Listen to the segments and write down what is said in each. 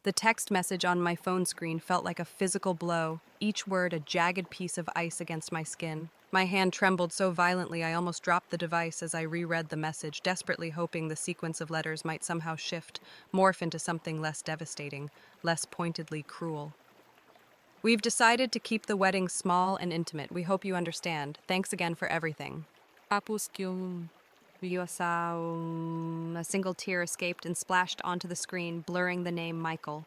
The text message on my phone screen felt like a physical blow, each word a jagged piece of ice against my skin. My hand trembled so violently I almost dropped the device as I reread the message, desperately hoping the sequence of letters might somehow shift, morph into something less devastating, less pointedly cruel. We've decided to keep the wedding small and intimate. We hope you understand. Thanks again for everything. Tapos yung a single tear escaped and splashed onto the screen, blurring the name Michael.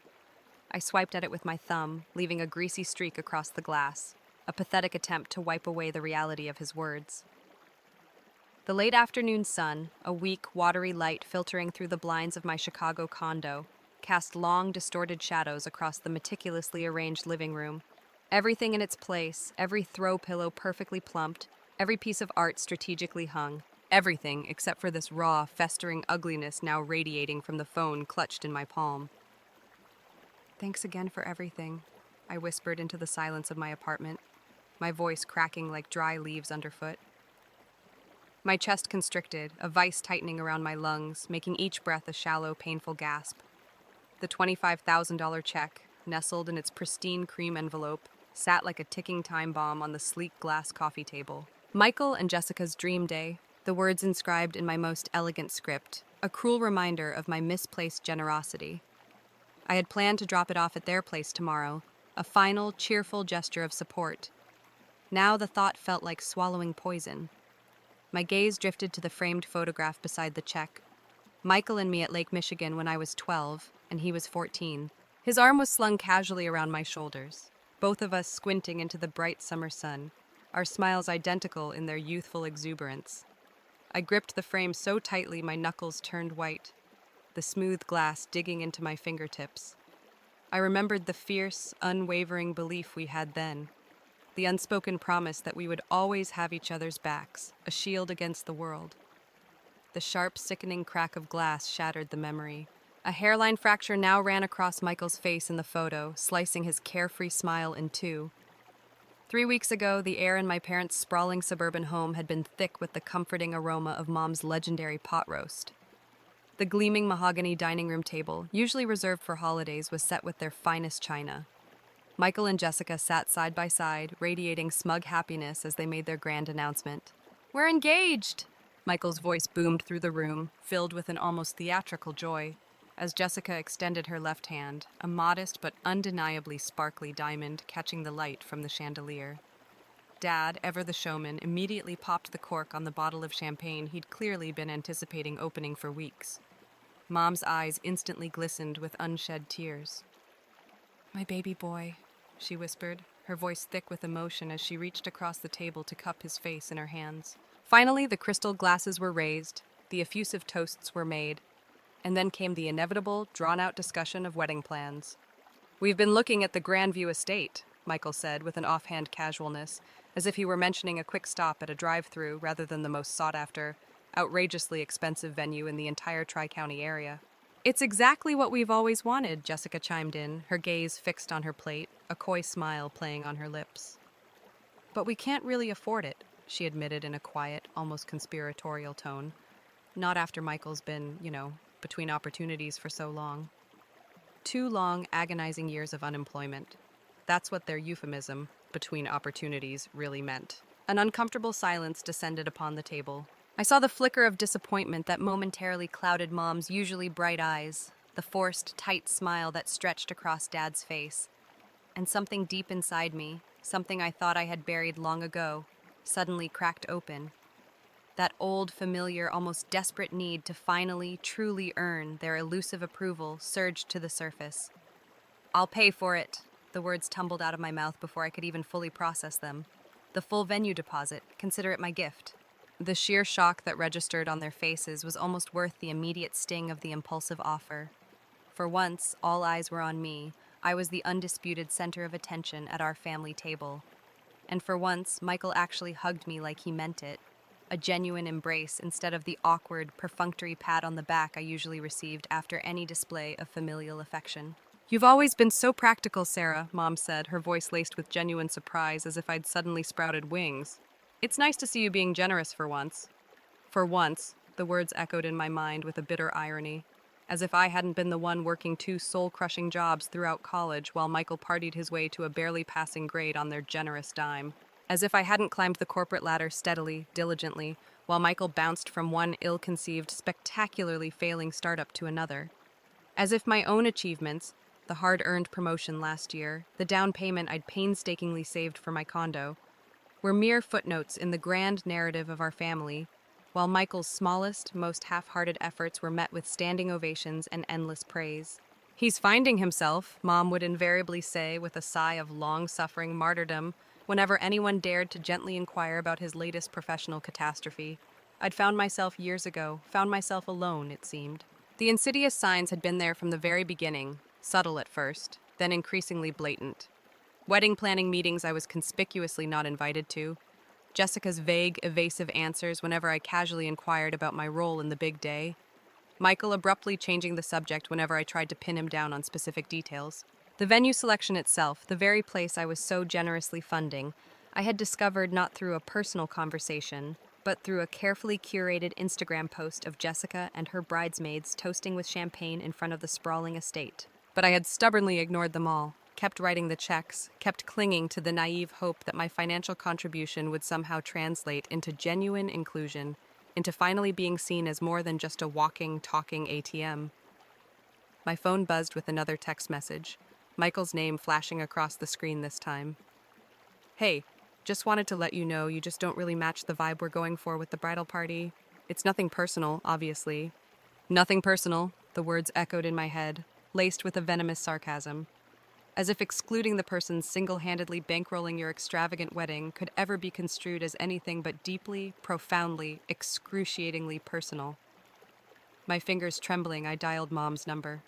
I swiped at it with my thumb, leaving a greasy streak across the glass, a pathetic attempt to wipe away the reality of his words. The late afternoon sun, a weak, watery light filtering through the blinds of my Chicago condo, cast long, distorted shadows across the meticulously arranged living room. Everything in its place, every throw pillow perfectly plumped, every piece of art strategically hung. Everything except for this raw, festering ugliness now radiating from the phone clutched in my palm. Thanks again for everything, I whispered into the silence of my apartment, my voice cracking like dry leaves underfoot. My chest constricted, a vice tightening around my lungs, making each breath a shallow, painful gasp. The $25,000 check, nestled in its pristine cream envelope, sat like a ticking time bomb on the sleek glass coffee table. Michael and Jessica's dream day, the words inscribed in my most elegant script, a cruel reminder of my misplaced generosity. I had planned to drop it off at their place tomorrow, a final, cheerful gesture of support. Now the thought felt like swallowing poison. My gaze drifted to the framed photograph beside the check. Michael and me at Lake Michigan when I was 12, and he was 14. His arm was slung casually around my shoulders, both of us squinting into the bright summer sun, our smiles identical in their youthful exuberance. I gripped the frame so tightly my knuckles turned white, the smooth glass digging into my fingertips. I remembered the fierce, unwavering belief we had then, the unspoken promise that we would always have each other's backs, a shield against the world. The sharp, sickening crack of glass shattered the memory. A hairline fracture now ran across Michael's face in the photo, slicing his carefree smile in two. 3 weeks ago, the air in my parents' sprawling suburban home had been thick with the comforting aroma of Mom's legendary pot roast. The gleaming mahogany dining room table, usually reserved for holidays, was set with their finest china. Michael and Jessica sat side by side, radiating smug happiness as they made their grand announcement. "We're engaged!" Michael's voice boomed through the room, filled with an almost theatrical joy, as Jessica extended her left hand, a modest but undeniably sparkly diamond catching the light from the chandelier. Dad, ever the showman, immediately popped the cork on the bottle of champagne he'd clearly been anticipating opening for weeks. Mom's eyes instantly glistened with unshed tears. "My baby boy," she whispered, her voice thick with emotion as she reached across the table to cup his face in her hands. Finally, the crystal glasses were raised, the effusive toasts were made, and then came the inevitable, drawn-out discussion of wedding plans. "We've been looking at the Grandview estate," Michael said with an offhand casualness, as if he were mentioning a quick stop at a drive-thru rather than the most sought-after, outrageously expensive venue in the entire Tri-County area. "It's exactly what we've always wanted," Jessica chimed in, her gaze fixed on her plate, a coy smile playing on her lips. "But we can't really afford it," she admitted in a quiet, almost conspiratorial tone. "Not after Michael's been, between opportunities for so long." 2 long, agonizing years of unemployment. That's what their euphemism, "between opportunities," really meant. An uncomfortable silence descended upon the table. I saw the flicker of disappointment that momentarily clouded Mom's usually bright eyes, the forced, tight smile that stretched across Dad's face. And something deep inside me, something I thought I had buried long ago, suddenly cracked open. That old, familiar, almost desperate need to finally, truly earn their elusive approval surged to the surface. "I'll pay for it," the words tumbled out of my mouth before I could even fully process them. "The full venue deposit, consider it my gift." The sheer shock that registered on their faces was almost worth the immediate sting of the impulsive offer. For once, all eyes were on me. I was the undisputed center of attention at our family table. And for once, Michael actually hugged me like he meant it. A genuine embrace instead of the awkward, perfunctory pat on the back I usually received after any display of familial affection. "You've always been so practical, Sarah," Mom said, her voice laced with genuine surprise as if I'd suddenly sprouted wings. "It's nice to see you being generous for once." For once, the words echoed in my mind with a bitter irony. as if I hadn't been the one working two soul-crushing jobs throughout college while Michael partied his way to a barely passing grade on their generous dime. As if I hadn't climbed the corporate ladder steadily, diligently, while Michael bounced from one ill-conceived, spectacularly failing startup to another. As if my own achievements, the hard-earned promotion last year, the down payment I'd painstakingly saved for my condo, were mere footnotes in the grand narrative of our family, while Michael's smallest, most half-hearted efforts were met with standing ovations and endless praise. "He's finding himself," Mom would invariably say with a sigh of long-suffering martyrdom whenever anyone dared to gently inquire about his latest professional catastrophe. I'd found myself years ago, found myself alone, it seemed. The insidious signs had been there from the very beginning, subtle at first, then increasingly blatant. Wedding planning meetings I was conspicuously not invited to, Jessica's vague, evasive answers whenever I casually inquired about my role in the big day, Michael abruptly changing the subject whenever I tried to pin him down on specific details. The venue selection itself, the very place I was so generously funding, I had discovered not through a personal conversation, but through a carefully curated Instagram post of Jessica and her bridesmaids toasting with champagne in front of the sprawling estate. But I had stubbornly ignored them all, kept writing the checks, kept clinging to the naive hope that my financial contribution would somehow translate into genuine inclusion, into finally being seen as more than just a walking, talking ATM. My phone buzzed with another text message, Michael's name flashing across the screen this time. "Hey, just wanted to let you know you just don't really match the vibe we're going for with the bridal party. It's nothing personal, obviously." "Nothing personal," the words echoed in my head, laced with a venomous sarcasm. As if excluding the person single-handedly bankrolling your extravagant wedding could ever be construed as anything but deeply, profoundly, excruciatingly personal. My fingers trembling, I dialed Mom's number.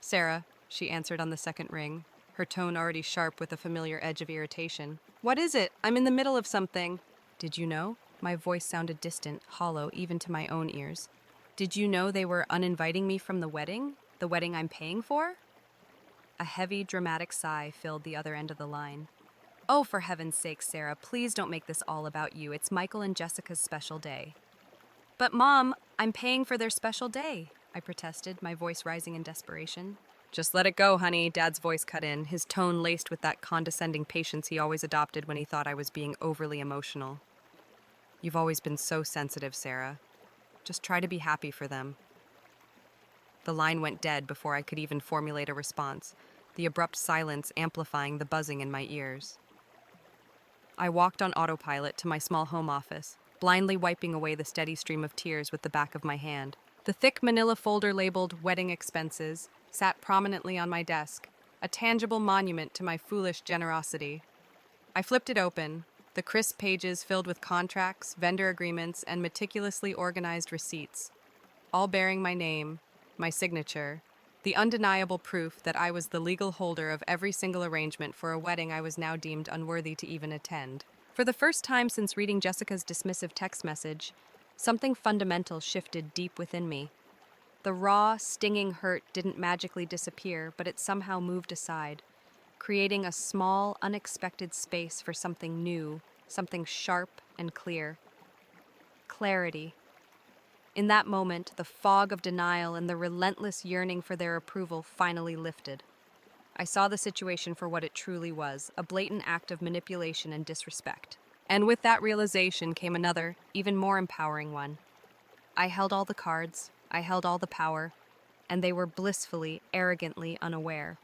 "Sarah," she answered on the second ring, her tone already sharp with a familiar edge of irritation. "What is it? I'm in the middle of something." "Did you know?" My voice sounded distant, hollow, even to my own ears. "Did you know they were uninviting me from the wedding? The wedding I'm paying for?" A heavy, dramatic sigh filled the other end of the line. "Oh, for heaven's sake, Sarah, please don't make this all about you. It's Michael and Jessica's special day." "But, Mom, I'm paying for their special day," I protested, my voice rising in desperation. "Just let it go, honey," Dad's voice cut in, his tone laced with that condescending patience he always adopted when he thought I was being overly emotional. "You've always been so sensitive, Sarah. Just try to be happy for them." The line went dead before I could even formulate a response, the abrupt silence amplifying the buzzing in my ears. I walked on autopilot to my small home office, blindly wiping away the steady stream of tears with the back of my hand. The thick manila folder labeled "Wedding Expenses" sat prominently on my desk, a tangible monument to my foolish generosity. I flipped it open, the crisp pages filled with contracts, vendor agreements, and meticulously organized receipts, all bearing my name, my signature, the undeniable proof that I was the legal holder of every single arrangement for a wedding I was now deemed unworthy to even attend. For the first time since reading Jessica's dismissive text message, something fundamental shifted deep within me. The raw, stinging hurt didn't magically disappear, but it somehow moved aside, creating a small, unexpected space for something new, something sharp and clear. Clarity. In that moment, the fog of denial and the relentless yearning for their approval finally lifted. I saw the situation for what it truly was, a blatant act of manipulation and disrespect. And with that realization came another, even more empowering one. I held all the cards, I held all the power, and they were blissfully, arrogantly unaware.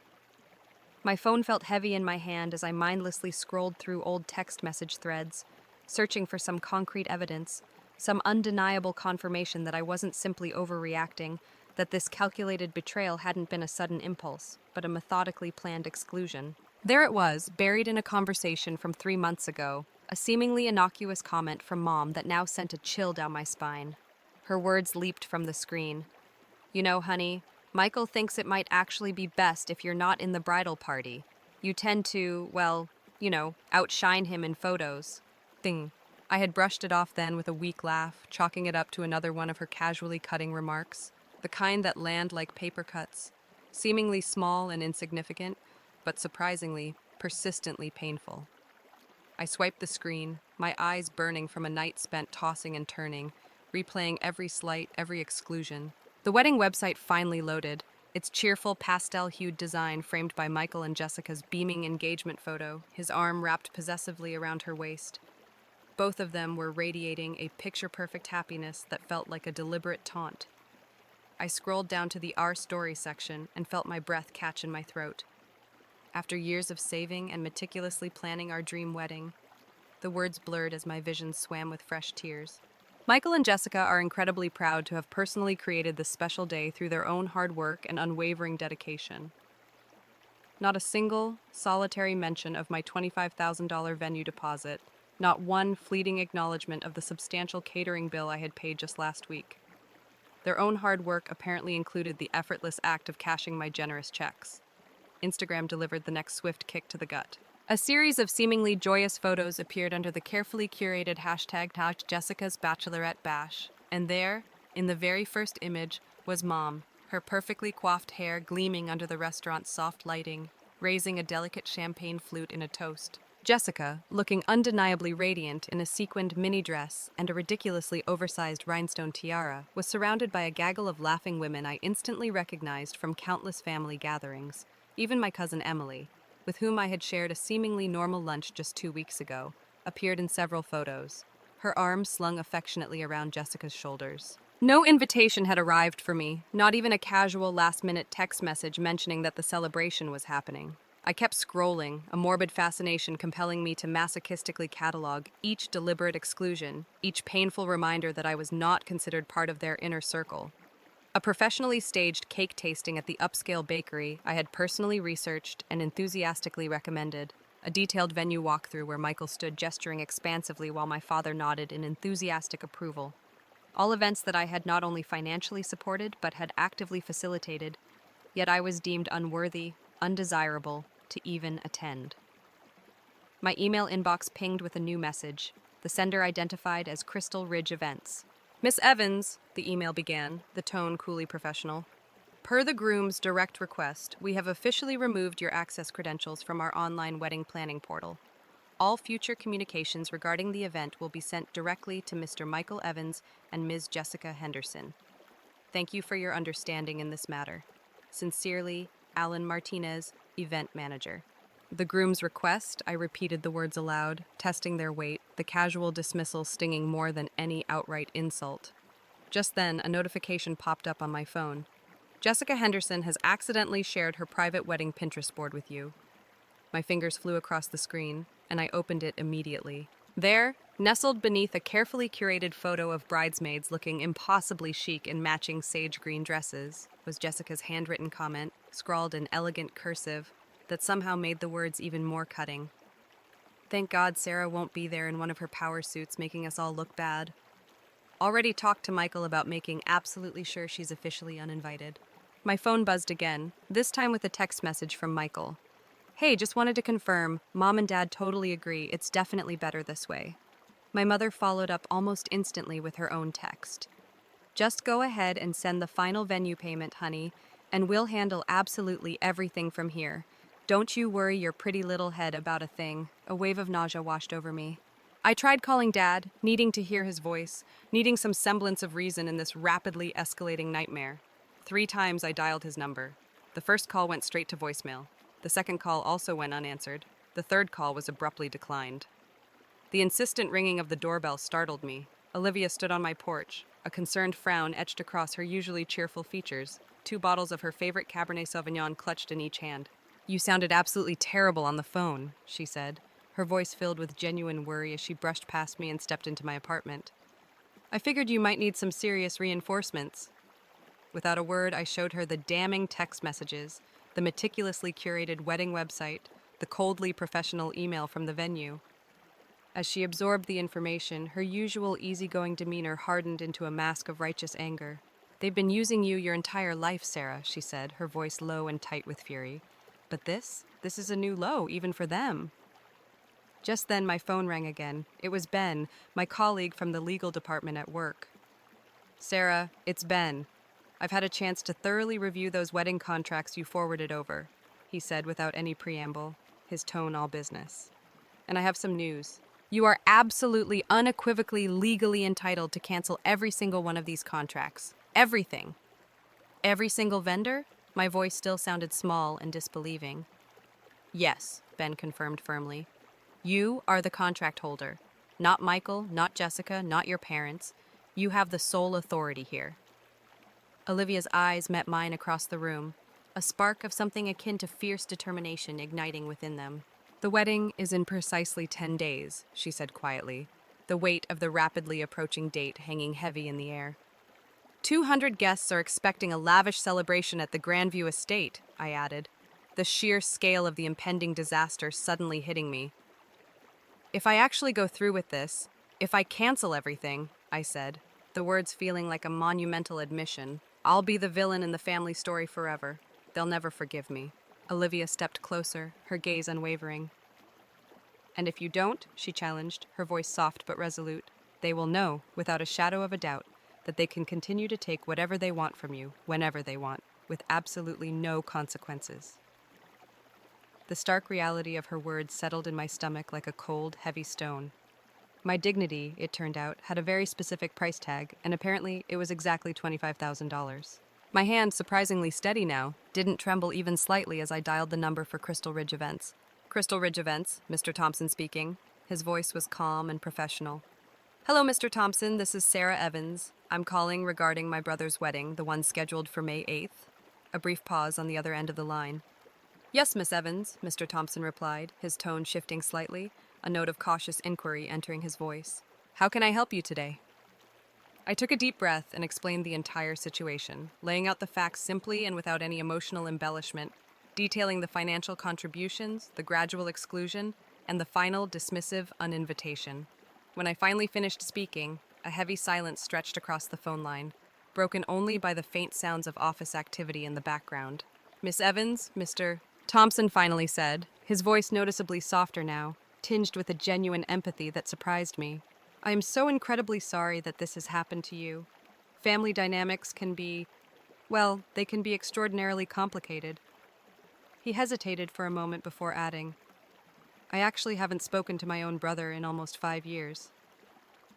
My phone felt heavy in my hand as I mindlessly scrolled through old text message threads, searching for some concrete evidence, some undeniable confirmation that I wasn't simply overreacting, that this calculated betrayal hadn't been a sudden impulse, but a methodically planned exclusion. There it was, buried in a conversation from 3 months ago, a seemingly innocuous comment from Mom that now sent a chill down my spine. Her words leaped from the screen. "You know, honey, Michael thinks it might actually be best if you're not in the bridal party. You tend to, well, outshine him in photos." Ding. I had brushed it off then with a weak laugh, chalking it up to another one of her casually cutting remarks, the kind that land like paper cuts, seemingly small and insignificant, but surprisingly, persistently painful. I swiped the screen, my eyes burning from a night spent tossing and turning, replaying every slight, every exclusion. The wedding website finally loaded, its cheerful pastel-hued design framed by Michael and Jessica's beaming engagement photo, his arm wrapped possessively around her waist. Both of them were radiating a picture-perfect happiness that felt like a deliberate taunt. I scrolled down to the Our Story section and felt my breath catch in my throat. After years of saving and meticulously planning our dream wedding, the words blurred as my vision swam with fresh tears. Michael and Jessica are incredibly proud to have personally created this special day through their own hard work and unwavering dedication. Not a single, solitary mention of my $25,000 venue deposit, not one fleeting acknowledgement of the substantial catering bill I had paid just last week. Their own hard work apparently included the effortless act of cashing my generous checks. Instagram delivered the next swift kick to the gut. A series of seemingly joyous photos appeared under the carefully curated hashtag #Jessica's Bachelorette Bash, and there, in the very first image, was Mom, her perfectly coiffed hair gleaming under the restaurant's soft lighting, raising a delicate champagne flute in a toast. Jessica, looking undeniably radiant in a sequined mini dress and a ridiculously oversized rhinestone tiara, was surrounded by a gaggle of laughing women I instantly recognized from countless family gatherings, even my cousin Emily, with whom I had shared a seemingly normal lunch just 2 weeks ago, appeared in several photos, her arms slung affectionately around Jessica's shoulders. No invitation had arrived for me, not even a casual last-minute text message mentioning that the celebration was happening. I kept scrolling, a morbid fascination compelling me to masochistically catalog each deliberate exclusion, each painful reminder that I was not considered part of their inner circle. A professionally staged cake tasting at the upscale bakery I had personally researched and enthusiastically recommended, a detailed venue walkthrough where Michael stood gesturing expansively while my father nodded in enthusiastic approval. All events that I had not only financially supported but had actively facilitated, yet I was deemed unworthy, undesirable, to even attend. My email inbox pinged with a new message, the sender identified as Crystal Ridge Events. Miss Evans, the email began, the tone coolly professional. Per the groom's direct request, we have officially removed your access credentials from our online wedding planning portal. All future communications regarding the event will be sent directly to Mr. Michael Evans and Ms. Jessica Henderson. Thank you for your understanding in this matter. Sincerely, Alan Martinez, Event Manager. The groom's request, I repeated the words aloud, testing their weight, the casual dismissal stinging more than any outright insult. Just then, a notification popped up on my phone. Jessica Henderson has accidentally shared her private wedding Pinterest board with you. My fingers flew across the screen, and I opened it immediately. There, nestled beneath a carefully curated photo of bridesmaids looking impossibly chic in matching sage green dresses, was Jessica's handwritten comment, scrawled in elegant cursive, that somehow made the words even more cutting. Thank God Sarah won't be there in one of her power suits making us all look bad. Already talked to Michael about making absolutely sure she's officially uninvited. My phone buzzed again, this time with a text message from Michael. Hey, just wanted to confirm, Mom and Dad totally agree, it's definitely better this way. My mother followed up almost instantly with her own text. Just go ahead and send the final venue payment, honey, and we'll handle absolutely everything from here. Don't you worry your pretty little head about a thing. A wave of nausea washed over me. I tried calling Dad, needing to hear his voice, needing some semblance of reason in this rapidly escalating nightmare. 3 times I dialed his number. The first call went straight to voicemail. The second call also went unanswered. The third call was abruptly declined. The insistent ringing of the doorbell startled me. Olivia stood on my porch, a concerned frown etched across her usually cheerful features, 2 bottles of her favorite Cabernet Sauvignon clutched in each hand. You sounded absolutely terrible on the phone, she said, her voice filled with genuine worry as she brushed past me and stepped into my apartment. I figured you might need some serious reinforcements. Without a word, I showed her the damning text messages, the meticulously curated wedding website, the coldly professional email from the venue. As she absorbed the information, her usual easygoing demeanor hardened into a mask of righteous anger. They've been using you your entire life, Sarah, she said, her voice low and tight with fury. But this is a new low, even for them. Just then, my phone rang again. It was Ben, my colleague from the legal department at work. Sarah, it's Ben. I've had a chance to thoroughly review those wedding contracts you forwarded over, he said without any preamble, his tone all business. And I have some news. You are absolutely, unequivocally, legally entitled to cancel every single one of these contracts. Everything. Every single vendor? My voice still sounded small and disbelieving. Yes, Ben confirmed firmly. You are the contract holder. Not Michael, not Jessica, not your parents. You have the sole authority here. Olivia's eyes met mine across the room, a spark of something akin to fierce determination igniting within them. The wedding is in precisely 10 days, she said quietly, the weight of the rapidly approaching date hanging heavy in the air. 200 guests are expecting a lavish celebration at the Grandview Estate, I added, the sheer scale of the impending disaster suddenly hitting me. If I actually go through with this, if I cancel everything, I said, the words feeling like a monumental admission, I'll be the villain in the family story forever. They'll never forgive me. Olivia stepped closer, her gaze unwavering. And if you don't, she challenged, her voice soft but resolute, they will know, without a shadow of a doubt, that they can continue to take whatever they want from you, whenever they want, with absolutely no consequences. The stark reality of her words settled in my stomach like a cold, heavy stone. My dignity, it turned out, had a very specific price tag, and apparently it was exactly $25,000. My hand, surprisingly steady now, didn't tremble even slightly as I dialed the number for Crystal Ridge Events. Crystal Ridge Events, Mr. Thompson speaking. His voice was calm and professional. Hello, Mr. Thompson, this is Sarah Evans. I'm calling regarding my brother's wedding, the one scheduled for May 8th. A brief pause on the other end of the line. Yes, Miss Evans, Mr. Thompson replied, his tone shifting slightly, a note of cautious inquiry entering his voice. How can I help you today? I took a deep breath and explained the entire situation, laying out the facts simply and without any emotional embellishment, detailing the financial contributions, the gradual exclusion, and the final dismissive uninvitation. When I finally finished speaking, a heavy silence stretched across the phone line, broken only by the faint sounds of office activity in the background. Miss Evans, Mr. Thompson finally said, his voice noticeably softer now, tinged with a genuine empathy that surprised me. I am so incredibly sorry that this has happened to you. Family dynamics can be, well, they can be extraordinarily complicated. He hesitated for a moment before adding, I actually haven't spoken to my own brother in almost 5 years.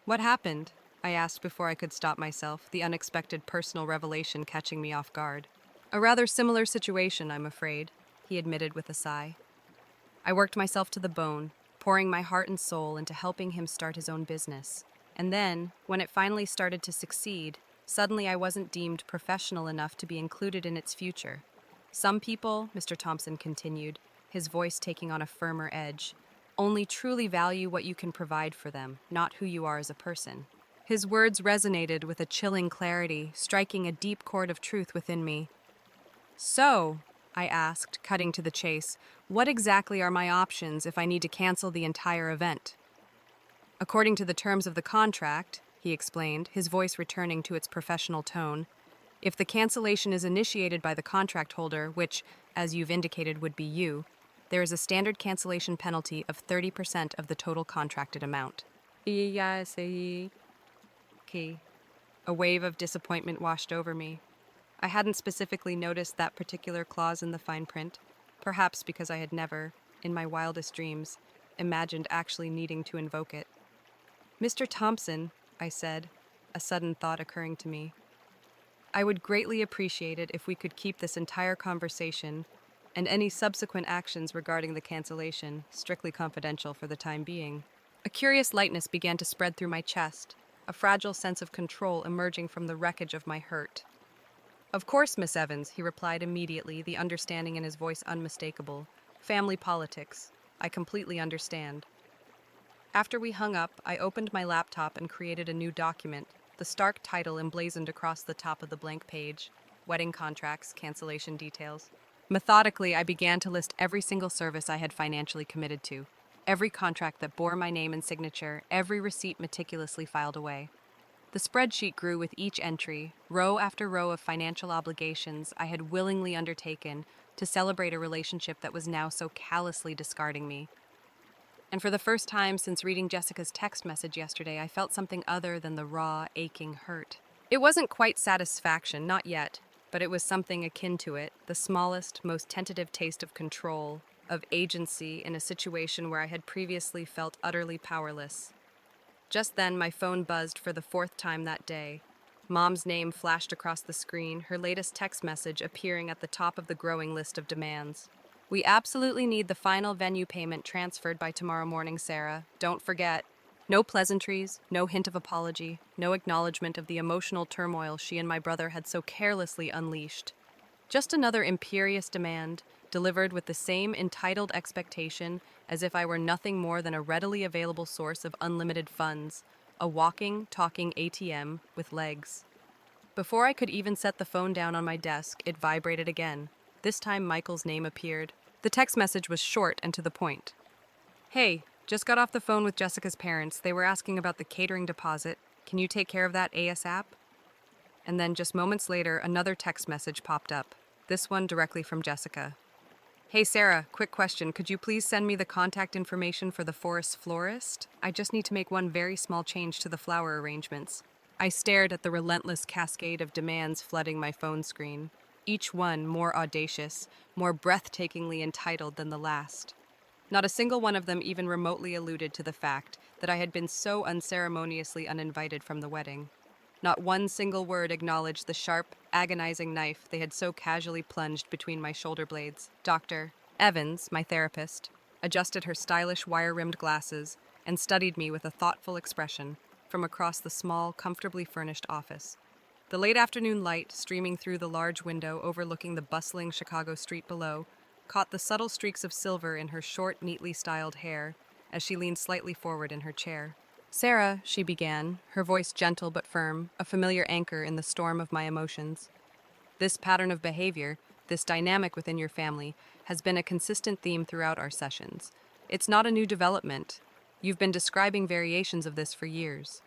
What happened? I asked before I could stop myself, the unexpected personal revelation catching me off guard. A rather similar situation, I'm afraid, he admitted with a sigh. I worked myself to the bone, pouring my heart and soul into helping him start his own business. And then, when it finally started to succeed, suddenly I wasn't deemed professional enough to be included in its future. Some people, Mr. Thompson continued, his voice taking on a firmer edge, only truly value what you can provide for them, not who you are as a person. His words resonated with a chilling clarity, striking a deep chord of truth within me. So, I asked, cutting to the chase, what exactly are my options if I need to cancel the entire event? According to the terms of the contract, he explained, his voice returning to its professional tone, if the cancellation is initiated by the contract holder, which, as you've indicated, would be you, there is a standard cancellation penalty of 30% of the total contracted amount. A wave of disappointment washed over me. I hadn't specifically noticed that particular clause in the fine print, perhaps because I had never, in my wildest dreams, imagined actually needing to invoke it. Mr. Thompson, I said, a sudden thought occurring to me. I would greatly appreciate it if we could keep this entire conversation and any subsequent actions regarding the cancellation strictly confidential for the time being. A curious lightness began to spread through my chest, a fragile sense of control emerging from the wreckage of my hurt. Of course, Miss Evans, he replied immediately, the understanding in his voice unmistakable. Family politics. I completely understand. After we hung up, I opened my laptop and created a new document, the stark title emblazoned across the top of the blank page, Wedding Contracts, Cancellation Details. Methodically, I began to list every single service I had financially committed to, every contract that bore my name and signature, every receipt meticulously filed away. The spreadsheet grew with each entry, row after row of financial obligations I had willingly undertaken to celebrate a relationship that was now so callously discarding me. And for the first time since reading Jessica's text message yesterday, I felt something other than the raw, aching hurt. It wasn't quite satisfaction, not yet, but it was something akin to it, the smallest, most tentative taste of control, of agency in a situation where I had previously felt utterly powerless. Just then, my phone buzzed for the 4th time that day. Mom's name flashed across the screen, her latest text message appearing at the top of the growing list of demands. We absolutely need the final venue payment transferred by tomorrow morning, Sarah. Don't forget. No pleasantries, no hint of apology, no acknowledgement of the emotional turmoil she and my brother had so carelessly unleashed. Just another imperious demand, delivered with the same entitled expectation as if I were nothing more than a readily available source of unlimited funds, a walking, talking ATM with legs. Before I could even set the phone down on my desk, it vibrated again. This time Michael's name appeared. The text message was short and to the point. Hey, just got off the phone with Jessica's parents. They were asking about the catering deposit. Can you take care of that ASAP? And then just moments later, another text message popped up. This one directly from Jessica. Hey Sarah, quick question. Could you please send me the contact information for the forest florist? I just need to make one very small change to the flower arrangements. I stared at the relentless cascade of demands flooding my phone screen, each one more audacious, more breathtakingly entitled than the last. Not a single one of them even remotely alluded to the fact that I had been so unceremoniously uninvited from the wedding. Not one single word acknowledged the sharp, agonizing knife they had so casually plunged between my shoulder blades. Dr. Evans, my therapist, adjusted her stylish wire-rimmed glasses and studied me with a thoughtful expression from across the small, comfortably furnished office. The late afternoon light, streaming through the large window overlooking the bustling Chicago street below, caught the subtle streaks of silver in her short, neatly styled hair as she leaned slightly forward in her chair. Sarah, she began, her voice gentle but firm, a familiar anchor in the storm of my emotions. This pattern of behavior, this dynamic within your family, has been a consistent theme throughout our sessions. It's not a new development. You've been describing variations of this for years.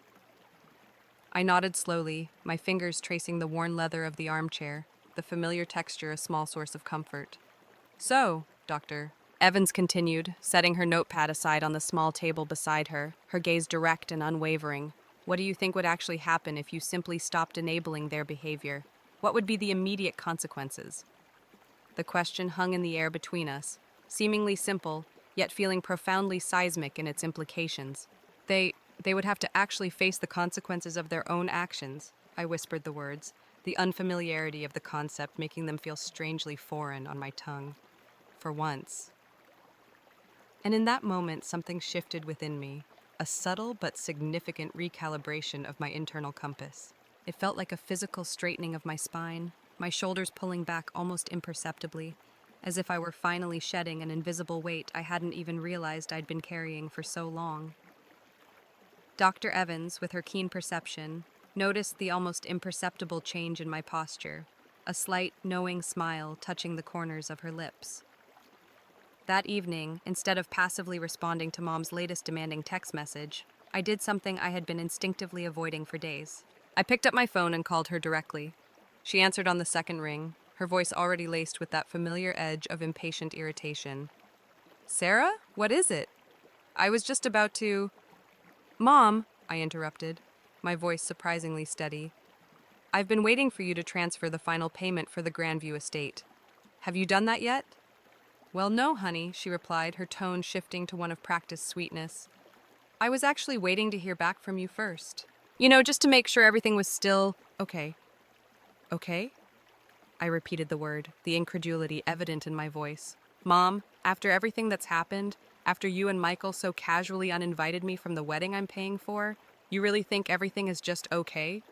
I nodded slowly, my fingers tracing the worn leather of the armchair, the familiar texture a small source of comfort. So, Doctor, Evans continued, setting her notepad aside on the small table beside her, her gaze direct and unwavering. What do you think would actually happen if you simply stopped enabling their behavior? What would be the immediate consequences? The question hung in the air between us, seemingly simple, yet feeling profoundly seismic in its implications. They would have to actually face the consequences of their own actions, I whispered the words, the unfamiliarity of the concept making them feel strangely foreign on my tongue. For once. And in that moment, something shifted within me, a subtle but significant recalibration of my internal compass. It felt like a physical straightening of my spine, my shoulders pulling back almost imperceptibly, as if I were finally shedding an invisible weight I hadn't even realized I'd been carrying for so long. Dr. Evans, with her keen perception, noticed the almost imperceptible change in my posture, a slight, knowing smile touching the corners of her lips. That evening, instead of passively responding to Mom's latest demanding text message, I did something I had been instinctively avoiding for days. I picked up my phone and called her directly. She answered on the second ring, her voice already laced with that familiar edge of impatient irritation. Sarah? What is it? I was just about to... Mom, I interrupted, my voice surprisingly steady. I've been waiting for you to transfer the final payment for the Grandview estate. Have you done that yet? Well, no, honey, she replied, her tone shifting to one of practiced sweetness. I was actually waiting to hear back from you first. Just to make sure everything was still okay. Okay? I repeated the word, the incredulity evident in my voice. Mom, after everything that's happened, after you and Michael so casually uninvited me from the wedding I'm paying for, you really think everything is just okay?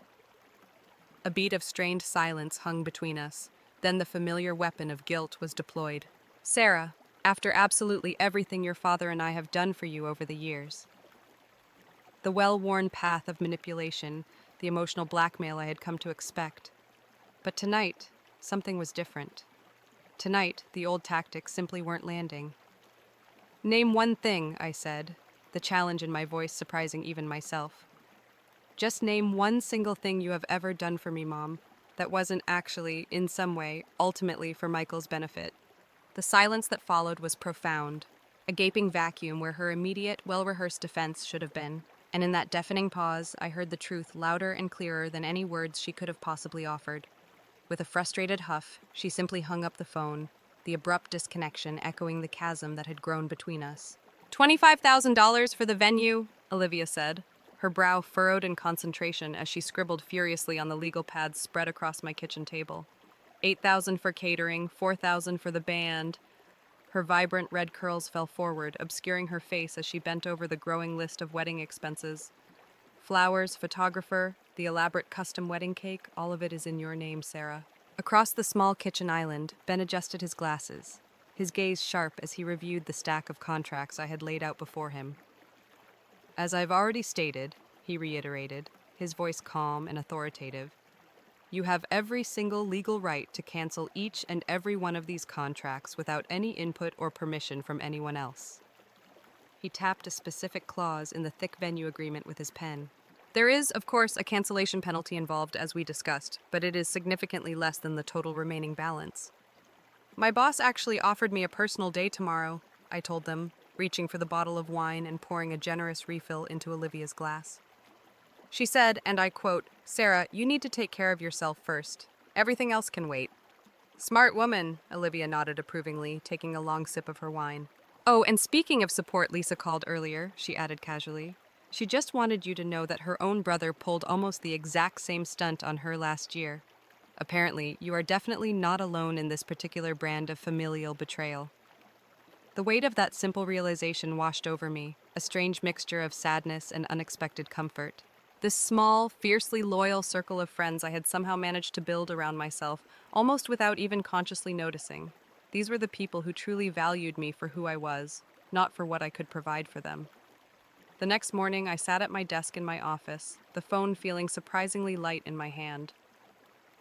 A beat of strained silence hung between us. Then the familiar weapon of guilt was deployed. Sarah, after absolutely everything your father and I have done for you over the years. The well-worn path of manipulation, the emotional blackmail I had come to expect. But tonight, something was different. Tonight, the old tactics simply weren't landing. Name one thing, I said, the challenge in my voice surprising even myself. Just name one single thing you have ever done for me, Mom, that wasn't actually, in some way, ultimately for Michael's benefit. The silence that followed was profound, a gaping vacuum where her immediate, well-rehearsed defense should have been. And in that deafening pause, I heard the truth louder and clearer than any words she could have possibly offered. With a frustrated huff, she simply hung up the phone, the abrupt disconnection echoing the chasm that had grown between us. $25,000 for the venue, Olivia said, her brow furrowed in concentration as she scribbled furiously on the legal pads spread across my kitchen table. 8,000 for catering, 4,000 for the band. Her vibrant red curls fell forward, obscuring her face as she bent over the growing list of wedding expenses. Flowers, photographer, the elaborate custom wedding cake, all of it is in your name, Sarah. Across the small kitchen island, Ben adjusted his glasses, his gaze sharp as he reviewed the stack of contracts I had laid out before him. As I've already stated, he reiterated, his voice calm and authoritative, you have every single legal right to cancel each and every one of these contracts without any input or permission from anyone else. He tapped a specific clause in the thick venue agreement with his pen. There is, of course, a cancellation penalty involved, as we discussed, but it is significantly less than the total remaining balance. My boss actually offered me a personal day tomorrow, I told them, reaching for the bottle of wine and pouring a generous refill into Olivia's glass. She said, and I quote, Sarah, you need to take care of yourself first. Everything else can wait. Smart woman, Olivia nodded approvingly, taking a long sip of her wine. Oh, and speaking of support Lisa called earlier, she added casually, she just wanted you to know that her own brother pulled almost the exact same stunt on her last year. Apparently, you are definitely not alone in this particular brand of familial betrayal. The weight of that simple realization washed over me, a strange mixture of sadness and unexpected comfort. This small, fiercely loyal circle of friends I had somehow managed to build around myself, almost without even consciously noticing. These were the people who truly valued me for who I was, not for what I could provide for them. The next morning, I sat at my desk in my office, the phone feeling surprisingly light in my hand.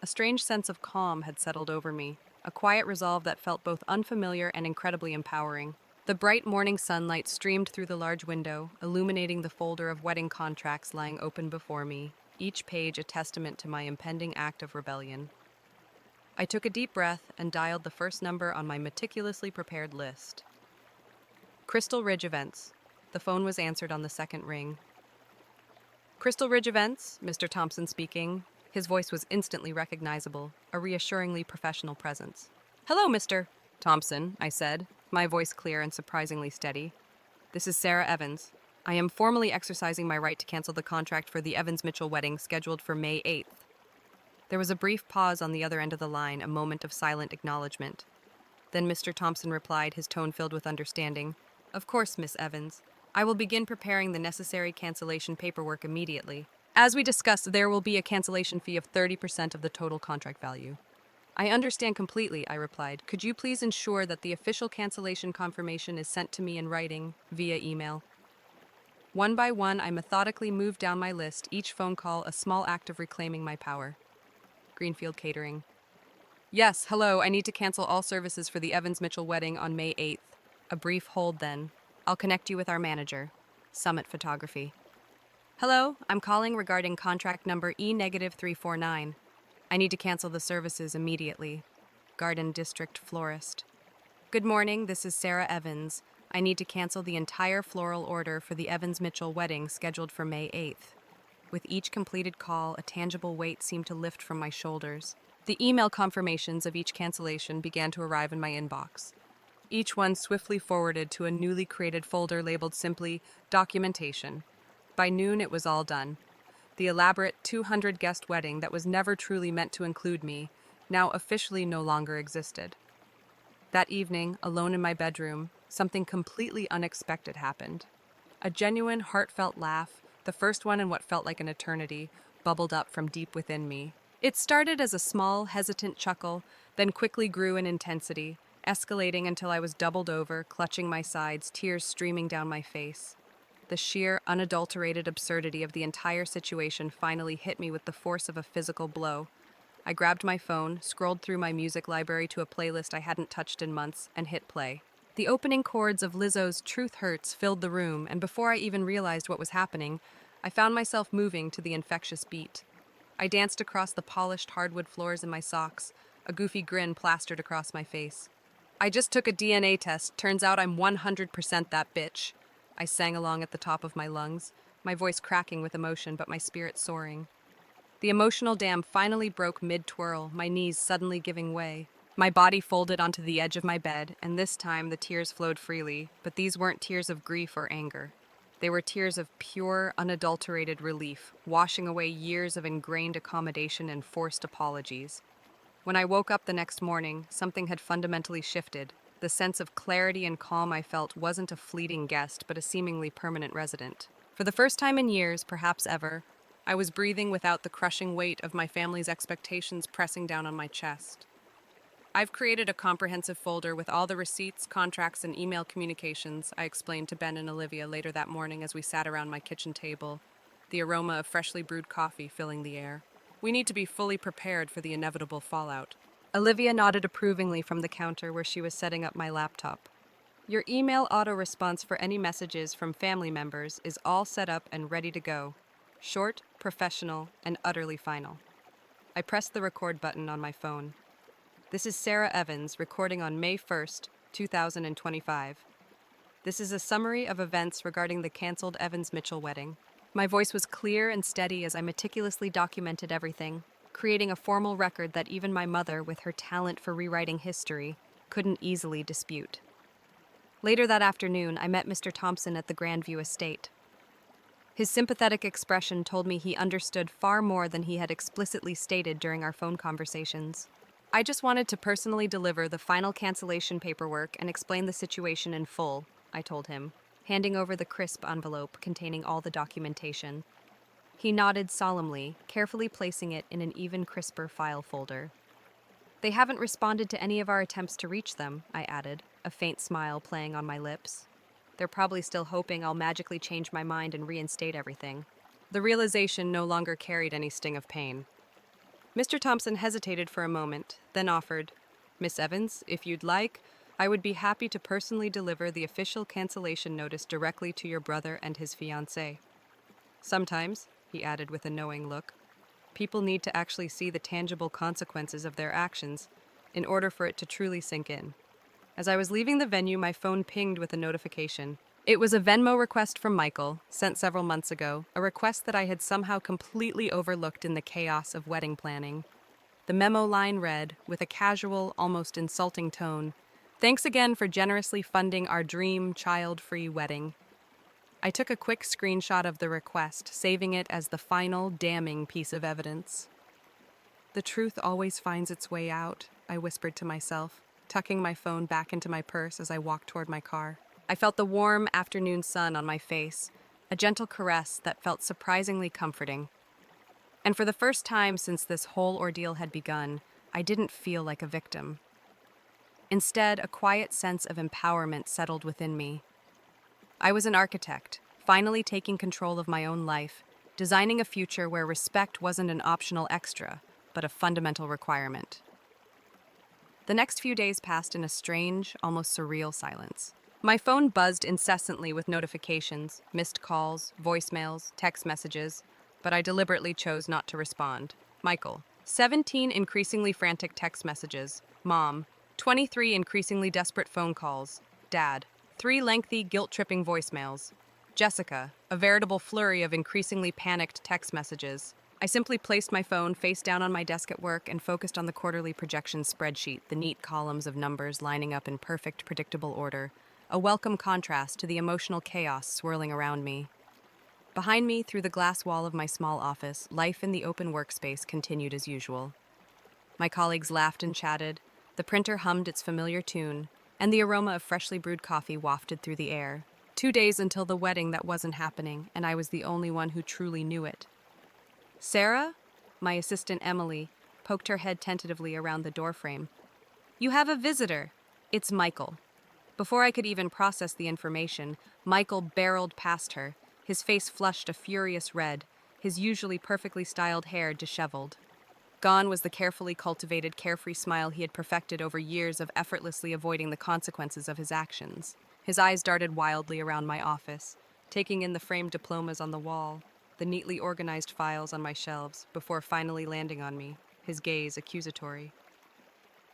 A strange sense of calm had settled over me, a quiet resolve that felt both unfamiliar and incredibly empowering. The bright morning sunlight streamed through the large window, illuminating the folder of wedding contracts lying open before me, each page a testament to my impending act of rebellion. I took a deep breath and dialed the first number on my meticulously prepared list. Crystal Ridge Events. The phone was answered on the second ring. Crystal Ridge Events, Mr. Thompson speaking. His voice was instantly recognizable, a reassuringly professional presence. Hello, Mr. Thompson, I said, my voice clear and surprisingly steady. This is Sarah Evans. I am formally exercising my right to cancel the contract for the Evans-Mitchell wedding scheduled for May 8th. There was a brief pause on the other end of the line, a moment of silent acknowledgement. Then Mr. Thompson replied, his tone filled with understanding. Of course, Miss Evans. I will begin preparing the necessary cancellation paperwork immediately. As we discussed, there will be a cancellation fee of 30% of the total contract value. I understand completely, I replied. Could you please ensure that the official cancellation confirmation is sent to me in writing, via email? One by one, I methodically moved down my list, each phone call a small act of reclaiming my power. Greenfield Catering. Yes, hello, I need to cancel all services for the Evans-Mitchell wedding on May 8th. A brief hold then. I'll connect you with our manager. Summit Photography. Hello, I'm calling regarding contract number E-349. I need to cancel the services immediately. Garden District Florist. Good morning, this is Sarah Evans. I need to cancel the entire floral order for the Evans-Mitchell wedding scheduled for May 8th. With each completed call, a tangible weight seemed to lift from my shoulders. The email confirmations of each cancellation began to arrive in my inbox. Each one swiftly forwarded to a newly created folder labeled simply Documentation. By noon, it was all done. The elaborate 200-guest wedding that was never truly meant to include me now officially no longer existed. That evening, alone in my bedroom, something completely unexpected happened. A genuine, heartfelt laugh, the first one in what felt like an eternity, bubbled up from deep within me. It started as a small, hesitant chuckle, then quickly grew in intensity, escalating until I was doubled over, clutching my sides, tears streaming down my face. The sheer, unadulterated absurdity of the entire situation finally hit me with the force of a physical blow. I grabbed my phone, scrolled through my music library to a playlist I hadn't touched in months, and hit play. The opening chords of Lizzo's Truth Hurts filled the room, and before I even realized what was happening, I found myself moving to the infectious beat. I danced across the polished hardwood floors in my socks, a goofy grin plastered across my face. I just took a DNA test. Turns out I'm 100% that bitch. I sang along at the top of my lungs, my voice cracking with emotion but my spirit soaring. The emotional dam finally broke mid-twirl, my knees suddenly giving way. My body folded onto the edge of my bed, and this time the tears flowed freely, but these weren't tears of grief or anger. They were tears of pure, unadulterated relief, washing away years of ingrained accommodation and forced apologies. When I woke up the next morning, something had fundamentally shifted. The sense of clarity and calm I felt wasn't a fleeting guest, but a seemingly permanent resident. For the first time in years, perhaps ever, I was breathing without the crushing weight of my family's expectations pressing down on my chest. I've created a comprehensive folder with all the receipts, contracts, and email communications, I explained to Ben and Olivia later that morning as we sat around my kitchen table, the aroma of freshly brewed coffee filling the air. We need to be fully prepared for the inevitable fallout. Olivia nodded approvingly from the counter where she was setting up my laptop. Your email auto-response for any messages from family members is all set up and ready to go. Short, professional, and utterly final. I pressed the record button on my phone. This is Sarah Evans, recording on May 1st, 2025. This is a summary of events regarding the canceled Evans-Mitchell wedding. My voice was clear and steady as I meticulously documented everything, creating a formal record that even my mother, with her talent for rewriting history, couldn't easily dispute. Later that afternoon, I met Mr. Thompson at the Grandview estate. His sympathetic expression told me he understood far more than he had explicitly stated during our phone conversations. I just wanted to personally deliver the final cancellation paperwork and explain the situation in full, I told him, handing over the crisp envelope containing all the documentation. He nodded solemnly, carefully placing it in an even crisper file folder. They haven't responded to any of our attempts to reach them, I added, a faint smile playing on my lips. They're probably still hoping I'll magically change my mind and reinstate everything. The realization no longer carried any sting of pain. Mr. Thompson hesitated for a moment, then offered, Miss Evans, if you'd like, I would be happy to personally deliver the official cancellation notice directly to your brother and his fiancée. Sometimes, he added with a knowing look, people need to actually see the tangible consequences of their actions in order for it to truly sink in. As I was leaving the venue, my phone pinged with a notification. It was a Venmo request from Michael, sent several months ago, a request that I had somehow completely overlooked in the chaos of wedding planning. The memo line read, with a casual, almost insulting tone, "Thanks again for generously funding our dream, child-free wedding." I took a quick screenshot of the request, saving it as the final, damning piece of evidence. The truth always finds its way out, I whispered to myself, tucking my phone back into my purse as I walked toward my car. I felt the warm afternoon sun on my face, a gentle caress that felt surprisingly comforting. And for the first time since this whole ordeal had begun, I didn't feel like a victim. Instead, a quiet sense of empowerment settled within me. I was an architect, finally taking control of my own life, designing a future where respect wasn't an optional extra, but a fundamental requirement. The next few days passed in a strange, almost surreal silence. My phone buzzed incessantly with notifications, missed calls, voicemails, text messages, but I deliberately chose not to respond. Michael, 17 increasingly frantic text messages. Mom, 23 increasingly desperate phone calls. Dad, 3 lengthy, guilt-tripping voicemails. Jessica, a veritable flurry of increasingly panicked text messages. I simply placed my phone face down on my desk at work and focused on the quarterly projection spreadsheet, the neat columns of numbers lining up in perfect, predictable order, a welcome contrast to the emotional chaos swirling around me. Behind me, through the glass wall of my small office, life in the open workspace continued as usual. My colleagues laughed and chatted, the printer hummed its familiar tune, and the aroma of freshly brewed coffee wafted through the air. 2 days until the wedding that wasn't happening, and I was the only one who truly knew it. Sarah, my assistant Emily, poked her head tentatively around the doorframe. You have a visitor. It's Michael. Before I could even process the information, Michael barreled past her, his face flushed a furious red, his usually perfectly styled hair disheveled. Gone was the carefully cultivated, carefree smile he had perfected over years of effortlessly avoiding the consequences of his actions. His eyes darted wildly around my office, taking in the framed diplomas on the wall, the neatly organized files on my shelves, before finally landing on me, his gaze accusatory.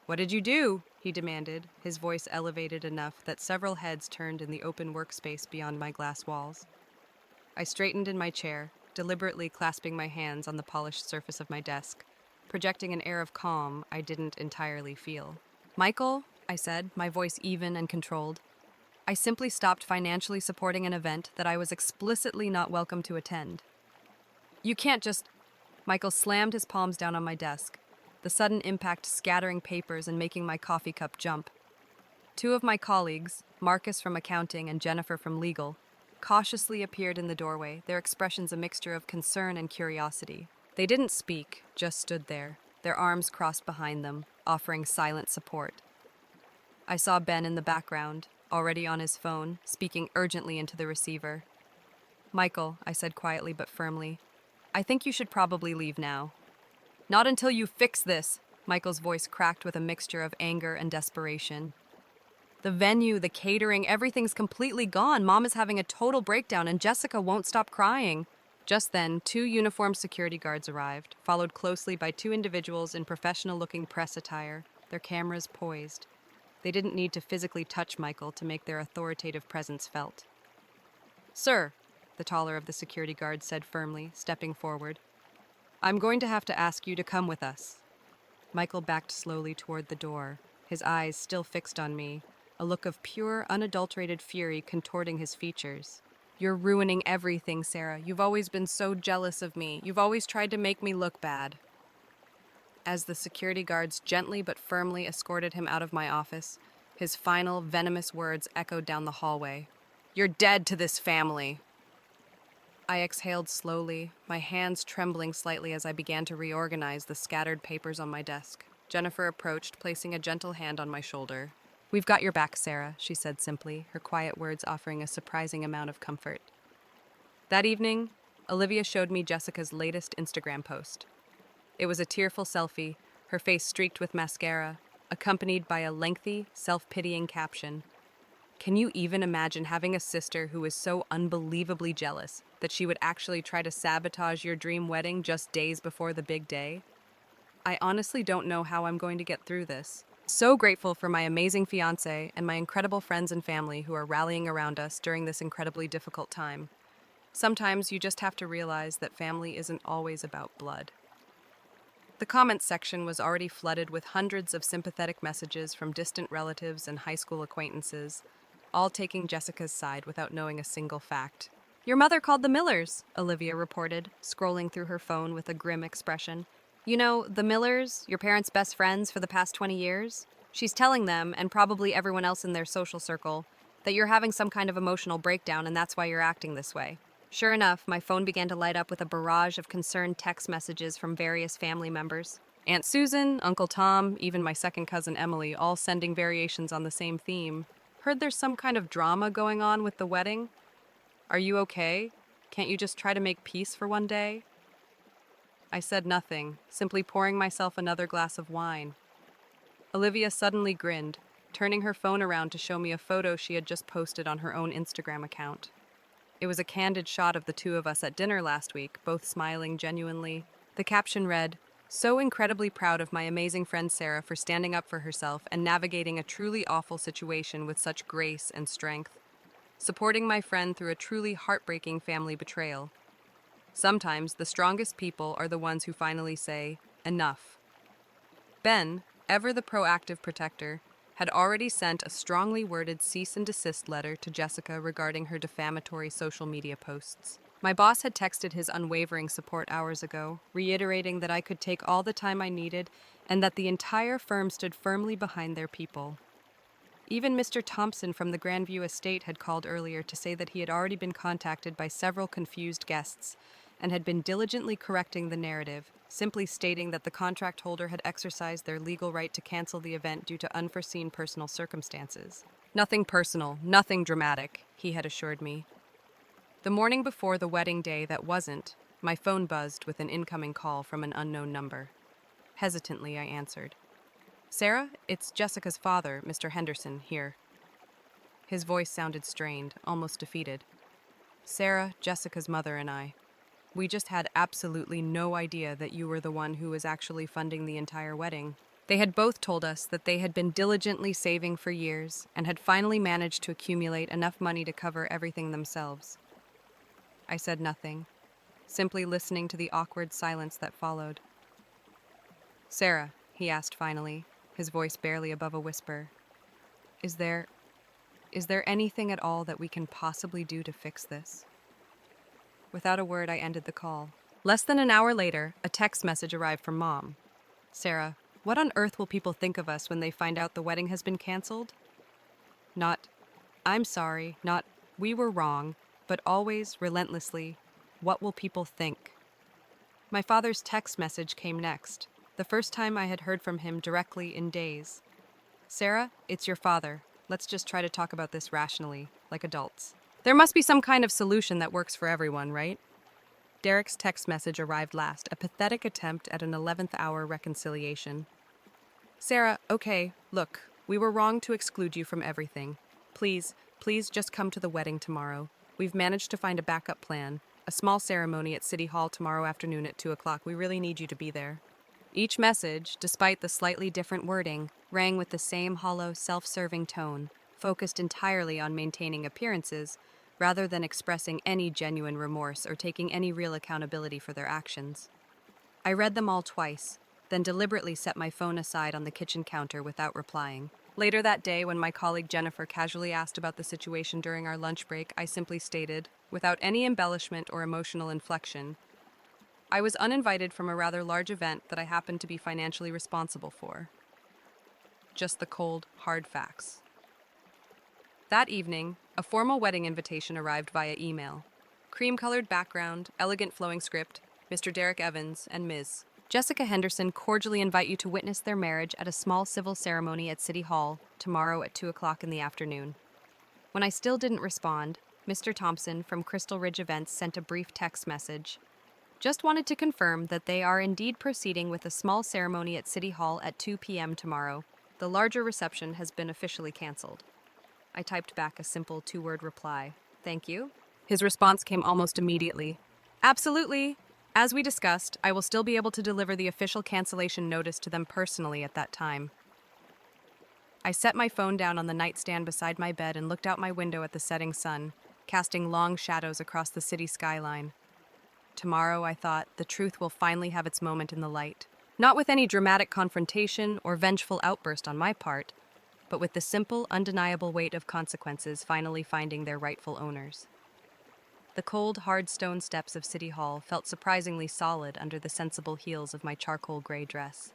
What did you do? He demanded, his voice elevated enough that several heads turned in the open workspace beyond my glass walls. I straightened in my chair, deliberately clasping my hands on the polished surface of my desk, projecting an air of calm I didn't entirely feel. Michael, I said, my voice even and controlled, I simply stopped financially supporting an event that I was explicitly not welcome to attend. You can't just. Michael slammed his palms down on my desk, the sudden impact scattering papers and making my coffee cup jump. Two of my colleagues, Marcus from accounting and Jennifer from legal, cautiously appeared in the doorway, their expressions a mixture of concern and curiosity. They didn't speak, just stood there, their arms crossed behind them, offering silent support. I saw Ben in the background, already on his phone, speaking urgently into the receiver. Michael, I said quietly but firmly, I think you should probably leave now. Not until you fix this, Michael's voice cracked with a mixture of anger and desperation. The venue, the catering, everything's completely gone. Mom is having a total breakdown and Jessica won't stop crying. Just then, two uniformed security guards arrived, followed closely by two individuals in professional-looking press attire, their cameras poised. They didn't need to physically touch Michael to make their authoritative presence felt. Sir, the taller of the security guards said firmly, stepping forward, I'm going to have to ask you to come with us. Michael backed slowly toward the door, his eyes still fixed on me, a look of pure, unadulterated fury contorting his features. You're ruining everything, Sarah. You've always been so jealous of me. You've always tried to make me look bad. As the security guards gently but firmly escorted him out of my office, his final, venomous words echoed down the hallway. You're dead to this family. I exhaled slowly, my hands trembling slightly as I began to reorganize the scattered papers on my desk. Jennifer approached, placing a gentle hand on my shoulder. We've got your back, Sarah, she said simply, her quiet words offering a surprising amount of comfort. That evening, Olivia showed me Jessica's latest Instagram post. It was a tearful selfie, her face streaked with mascara, accompanied by a lengthy, self-pitying caption. Can you even imagine having a sister who is so unbelievably jealous that she would actually try to sabotage your dream wedding just days before the big day? I honestly don't know how I'm going to get through this. So grateful for my amazing fiancé and my incredible friends and family who are rallying around us during this incredibly difficult time. Sometimes you just have to realize that family isn't always about blood. The comments section was already flooded with hundreds of sympathetic messages from distant relatives and high school acquaintances, all taking Jessica's side without knowing a single fact. Your mother called the Millers, Olivia reported, scrolling through her phone with a grim expression. You know, the Millers, your parents' best friends for the past 20 years? She's telling them, and probably everyone else in their social circle, that you're having some kind of emotional breakdown and that's why you're acting this way. Sure enough, my phone began to light up with a barrage of concerned text messages from various family members. Aunt Susan, Uncle Tom, even my second cousin Emily, all sending variations on the same theme. Heard there's some kind of drama going on with the wedding? Are you okay? Can't you just try to make peace for one day? I said nothing, simply pouring myself another glass of wine. Olivia suddenly grinned, turning her phone around to show me a photo she had just posted on her own Instagram account. It was a candid shot of the two of us at dinner last week, both smiling genuinely. The caption read, "So incredibly proud of my amazing friend Sarah for standing up for herself and navigating a truly awful situation with such grace and strength. Supporting my friend through a truly heartbreaking family betrayal. Sometimes the strongest people are the ones who finally say, enough." Ben, ever the proactive protector, had already sent a strongly worded cease and desist letter to Jessica regarding her defamatory social media posts. My boss had texted his unwavering support hours ago, reiterating that I could take all the time I needed and that the entire firm stood firmly behind their people. Even Mr. Thompson from the Grandview estate had called earlier to say that he had already been contacted by several confused guests and had been diligently correcting the narrative, simply stating that the contract holder had exercised their legal right to cancel the event due to unforeseen personal circumstances. Nothing personal, nothing dramatic, he had assured me. The morning before the wedding day that wasn't, my phone buzzed with an incoming call from an unknown number. Hesitantly, I answered. Sarah, it's Jessica's father, Mr. Henderson, here. His voice sounded strained, almost defeated. Sarah, Jessica's mother, and I. We just had absolutely no idea that you were the one who was actually funding the entire wedding. They had both told us that they had been diligently saving for years and had finally managed to accumulate enough money to cover everything themselves. I said nothing, simply listening to the awkward silence that followed. Sarah, he asked finally, his voice barely above a whisper, Is there Is there anything at all that we can possibly do to fix this? Without a word, I ended the call. Less than an hour later, a text message arrived from Mom. Sarah, what on earth will people think of us when they find out the wedding has been canceled? Not, I'm sorry, not, we were wrong, but always, relentlessly, what will people think? My father's text message came next, the first time I had heard from him directly in days. Sarah, it's your father. Let's just try to talk about this rationally, like adults. There must be some kind of solution that works for everyone, right? Derek's text message arrived last, a pathetic attempt at an 11th hour reconciliation. Sarah, okay, look, we were wrong to exclude you from everything. Please just come to the wedding tomorrow. We've managed to find a backup plan. A small ceremony at City Hall tomorrow afternoon at 2 o'clock. We really need you to be there. Each message, despite the slightly different wording, rang with the same hollow, self-serving tone, focused entirely on maintaining appearances, rather than expressing any genuine remorse or taking any real accountability for their actions. I read them all twice, then deliberately set my phone aside on the kitchen counter without replying. Later that day, when my colleague Jennifer casually asked about the situation during our lunch break, I simply stated, without any embellishment or emotional inflection, I was uninvited from a rather large event that I happened to be financially responsible for. Just the cold, hard facts. That evening, a formal wedding invitation arrived via email. Cream-colored background, elegant flowing script, Mr. Derek Evans and Ms. Jessica Henderson cordially invite you to witness their marriage at a small civil ceremony at City Hall tomorrow at 2 o'clock in the afternoon. When I still didn't respond, Mr. Thompson from Crystal Ridge Events sent a brief text message. Just wanted to confirm that they are indeed proceeding with a small ceremony at City Hall at 2 p.m. tomorrow. The larger reception has been officially canceled. I typed back a simple 2-word reply. Thank you. His response came almost immediately. Absolutely. As we discussed, I will still be able to deliver the official cancellation notice to them personally at that time. I set my phone down on the nightstand beside my bed and looked out my window at the setting sun, casting long shadows across the city skyline. Tomorrow, I thought, the truth will finally have its moment in the light. Not with any dramatic confrontation or vengeful outburst on my part, but with the simple, undeniable weight of consequences finally finding their rightful owners. The cold, hard stone steps of City Hall felt surprisingly solid under the sensible heels of my charcoal gray dress.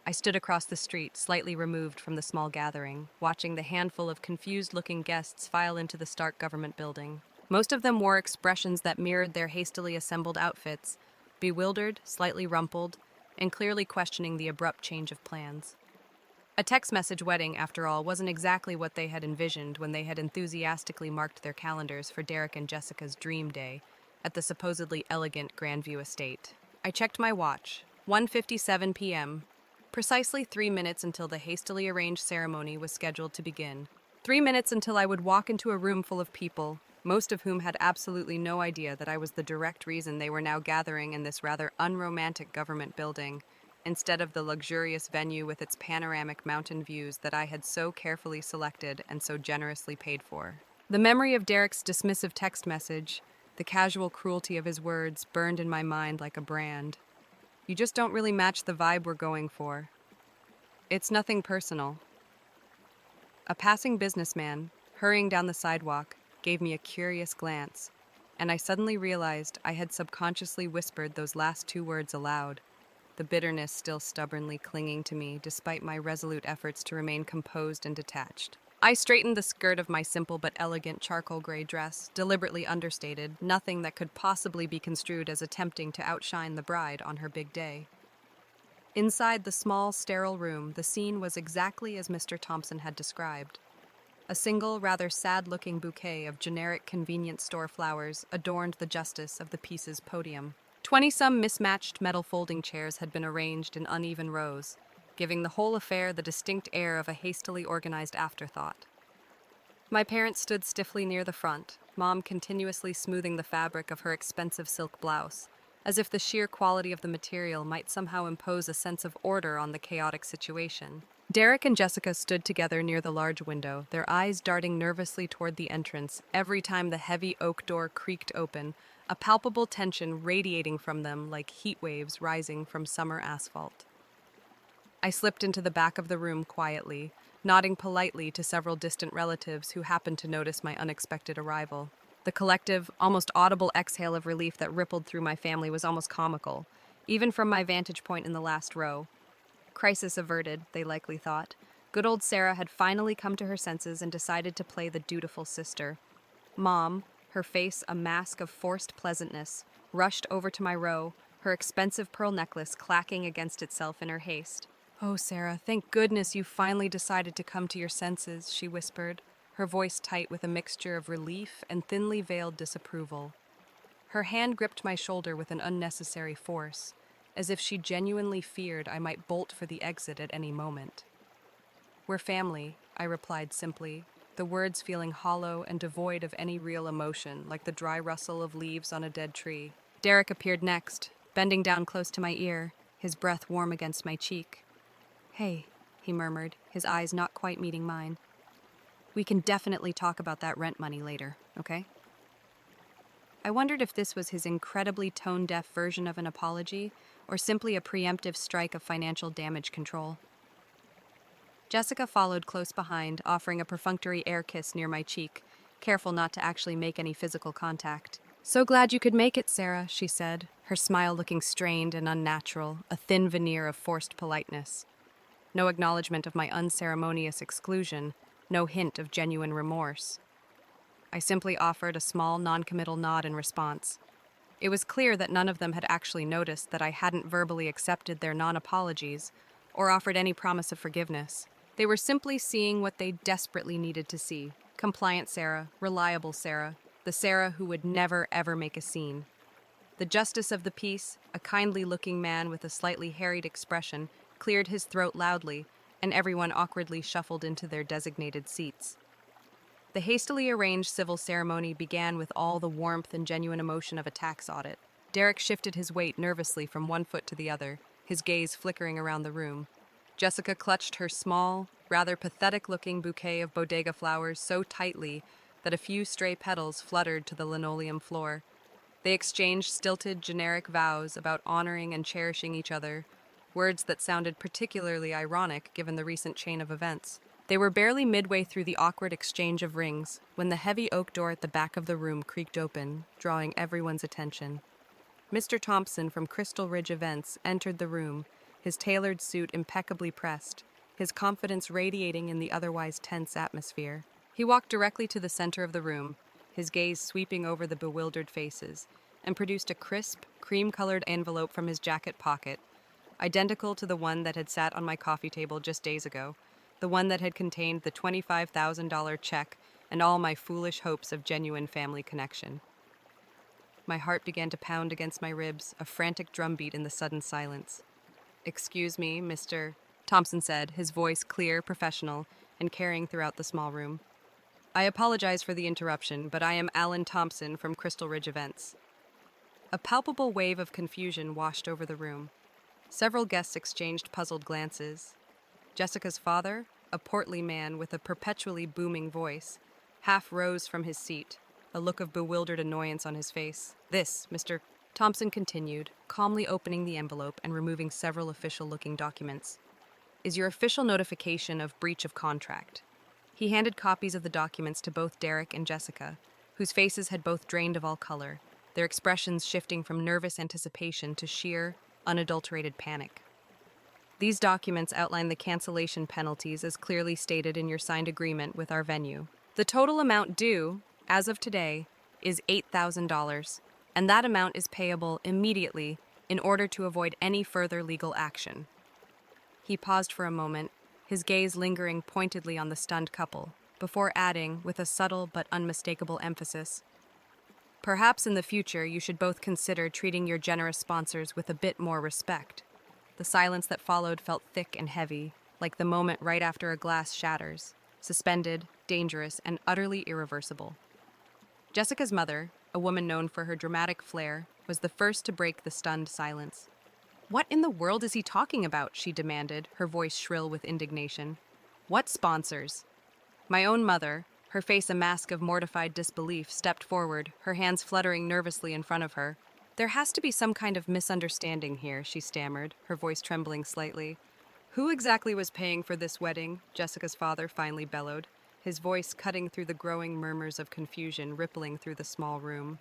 I stood across the street, slightly removed from the small gathering, watching the handful of confused-looking guests file into the stark government building. Most of them wore expressions that mirrored their hastily assembled outfits, bewildered, slightly rumpled, and clearly questioning the abrupt change of plans. A text message wedding, after all, wasn't exactly what they had envisioned when they had enthusiastically marked their calendars for Derek and Jessica's dream day at the supposedly elegant Grandview estate. I checked my watch. 1:57 p.m. Precisely 3 minutes until the hastily arranged ceremony was scheduled to begin. 3 minutes until I would walk into a room full of people, most of whom had absolutely no idea that I was the direct reason they were now gathering in this rather unromantic government building, instead of the luxurious venue with its panoramic mountain views that I had so carefully selected and so generously paid for. The memory of Derek's dismissive text message, the casual cruelty of his words, burned in my mind like a brand. You just don't really match the vibe we're going for. It's nothing personal. A passing businessman, hurrying down the sidewalk, gave me a curious glance, and I suddenly realized I had subconsciously whispered those last 2 words aloud, the bitterness still stubbornly clinging to me despite my resolute efforts to remain composed and detached. I straightened the skirt of my simple but elegant charcoal gray dress, deliberately understated, nothing that could possibly be construed as attempting to outshine the bride on her big day. Inside the small, sterile room, the scene was exactly as Mr. Thompson had described. A single, rather sad-looking bouquet of generic convenience store flowers adorned the justice of the piece's podium. 20-some mismatched metal folding chairs had been arranged in uneven rows, giving the whole affair the distinct air of a hastily organized afterthought. My parents stood stiffly near the front, Mom continuously smoothing the fabric of her expensive silk blouse, as if the sheer quality of the material might somehow impose a sense of order on the chaotic situation. Derek and Jessica stood together near the large window, their eyes darting nervously toward the entrance every time the heavy oak door creaked open, a palpable tension radiating from them like heat waves rising from summer asphalt. I slipped into the back of the room quietly, nodding politely to several distant relatives who happened to notice my unexpected arrival. The collective, almost audible exhale of relief that rippled through my family was almost comical, even from my vantage point in the last row. Crisis averted, they likely thought. Good old Sarah had finally come to her senses and decided to play the dutiful sister. Mom, her face a mask of forced pleasantness, rushed over to my row, her expensive pearl necklace clacking against itself in her haste. "Oh, Sarah, thank goodness you finally decided to come to your senses," she whispered, her voice tight with a mixture of relief and thinly veiled disapproval. Her hand gripped my shoulder with an unnecessary force, as if she genuinely feared I might bolt for the exit at any moment. "We're family," I replied simply, the words feeling hollow and devoid of any real emotion, like the dry rustle of leaves on a dead tree. Derek appeared next, bending down close to my ear, his breath warm against my cheek. "Hey," he murmured, his eyes not quite meeting mine. "We can definitely talk about that rent money later, okay?" I wondered if this was his incredibly tone-deaf version of an apology, or simply a preemptive strike of financial damage control. Jessica followed close behind, offering a perfunctory air kiss near my cheek, careful not to actually make any physical contact. "So glad you could make it, Sarah," she said, her smile looking strained and unnatural, a thin veneer of forced politeness. No acknowledgement of my unceremonious exclusion, no hint of genuine remorse. I simply offered a small, noncommittal nod in response. It was clear that none of them had actually noticed that I hadn't verbally accepted their non-apologies or offered any promise of forgiveness. They were simply seeing what they desperately needed to see. Compliant Sarah, reliable Sarah, the Sarah who would never ever make a scene. The justice of the peace, a kindly-looking man with a slightly harried expression, cleared his throat loudly, and everyone awkwardly shuffled into their designated seats. The hastily arranged civil ceremony began with all the warmth and genuine emotion of a tax audit. Derek shifted his weight nervously from one foot to the other, his gaze flickering around the room. Jessica clutched her small, rather pathetic-looking bouquet of bodega flowers so tightly that a few stray petals fluttered to the linoleum floor. They exchanged stilted, generic vows about honoring and cherishing each other, words that sounded particularly ironic given the recent chain of events. They were barely midway through the awkward exchange of rings when the heavy oak door at the back of the room creaked open, drawing everyone's attention. Mr. Thompson from Crystal Ridge Events entered the room, his tailored suit impeccably pressed, his confidence radiating in the otherwise tense atmosphere. He walked directly to the center of the room, his gaze sweeping over the bewildered faces, and produced a crisp, cream-colored envelope from his jacket pocket, identical to the one that had sat on my coffee table just days ago, the one that had contained the $25,000 check and all my foolish hopes of genuine family connection. My heart began to pound against my ribs, a frantic drumbeat in the sudden silence. "Excuse me, Mr. Thompson said, his voice clear, professional, and carrying throughout the small room. "I apologize for the interruption, but I am Alan Thompson from Crystal Ridge Events." A palpable wave of confusion washed over the room. Several guests exchanged puzzled glances. Jessica's father, a portly man with a perpetually booming voice, half rose from his seat, a look of bewildered annoyance on his face. "This, Mr. Thompson continued, calmly opening the envelope and removing several official-looking documents, "is your official notification of breach of contract." He handed copies of the documents to both Derek and Jessica, whose faces had both drained of all color, their expressions shifting from nervous anticipation to sheer, unadulterated panic. "These documents outline the cancellation penalties as clearly stated in your signed agreement with our venue. The total amount due, as of today, is $8,000, and that amount is payable immediately in order to avoid any further legal action." He paused for a moment, his gaze lingering pointedly on the stunned couple, before adding, with a subtle but unmistakable emphasis, "Perhaps in the future you should both consider treating your generous sponsors with a bit more respect." The silence that followed felt thick and heavy, like the moment right after a glass shatters, suspended, dangerous, and utterly irreversible. Jessica's mother, a woman known for her dramatic flair, was the first to break the stunned silence. "What in the world is he talking about?" she demanded, her voice shrill with indignation. "What sponsors?" My own mother, her face a mask of mortified disbelief, stepped forward, her hands fluttering nervously in front of her. "There has to be some kind of misunderstanding here," she stammered, her voice trembling slightly. Who exactly was paying for this wedding? Jessica's father finally bellowed, his voice cutting through the growing murmurs of confusion rippling through the small room.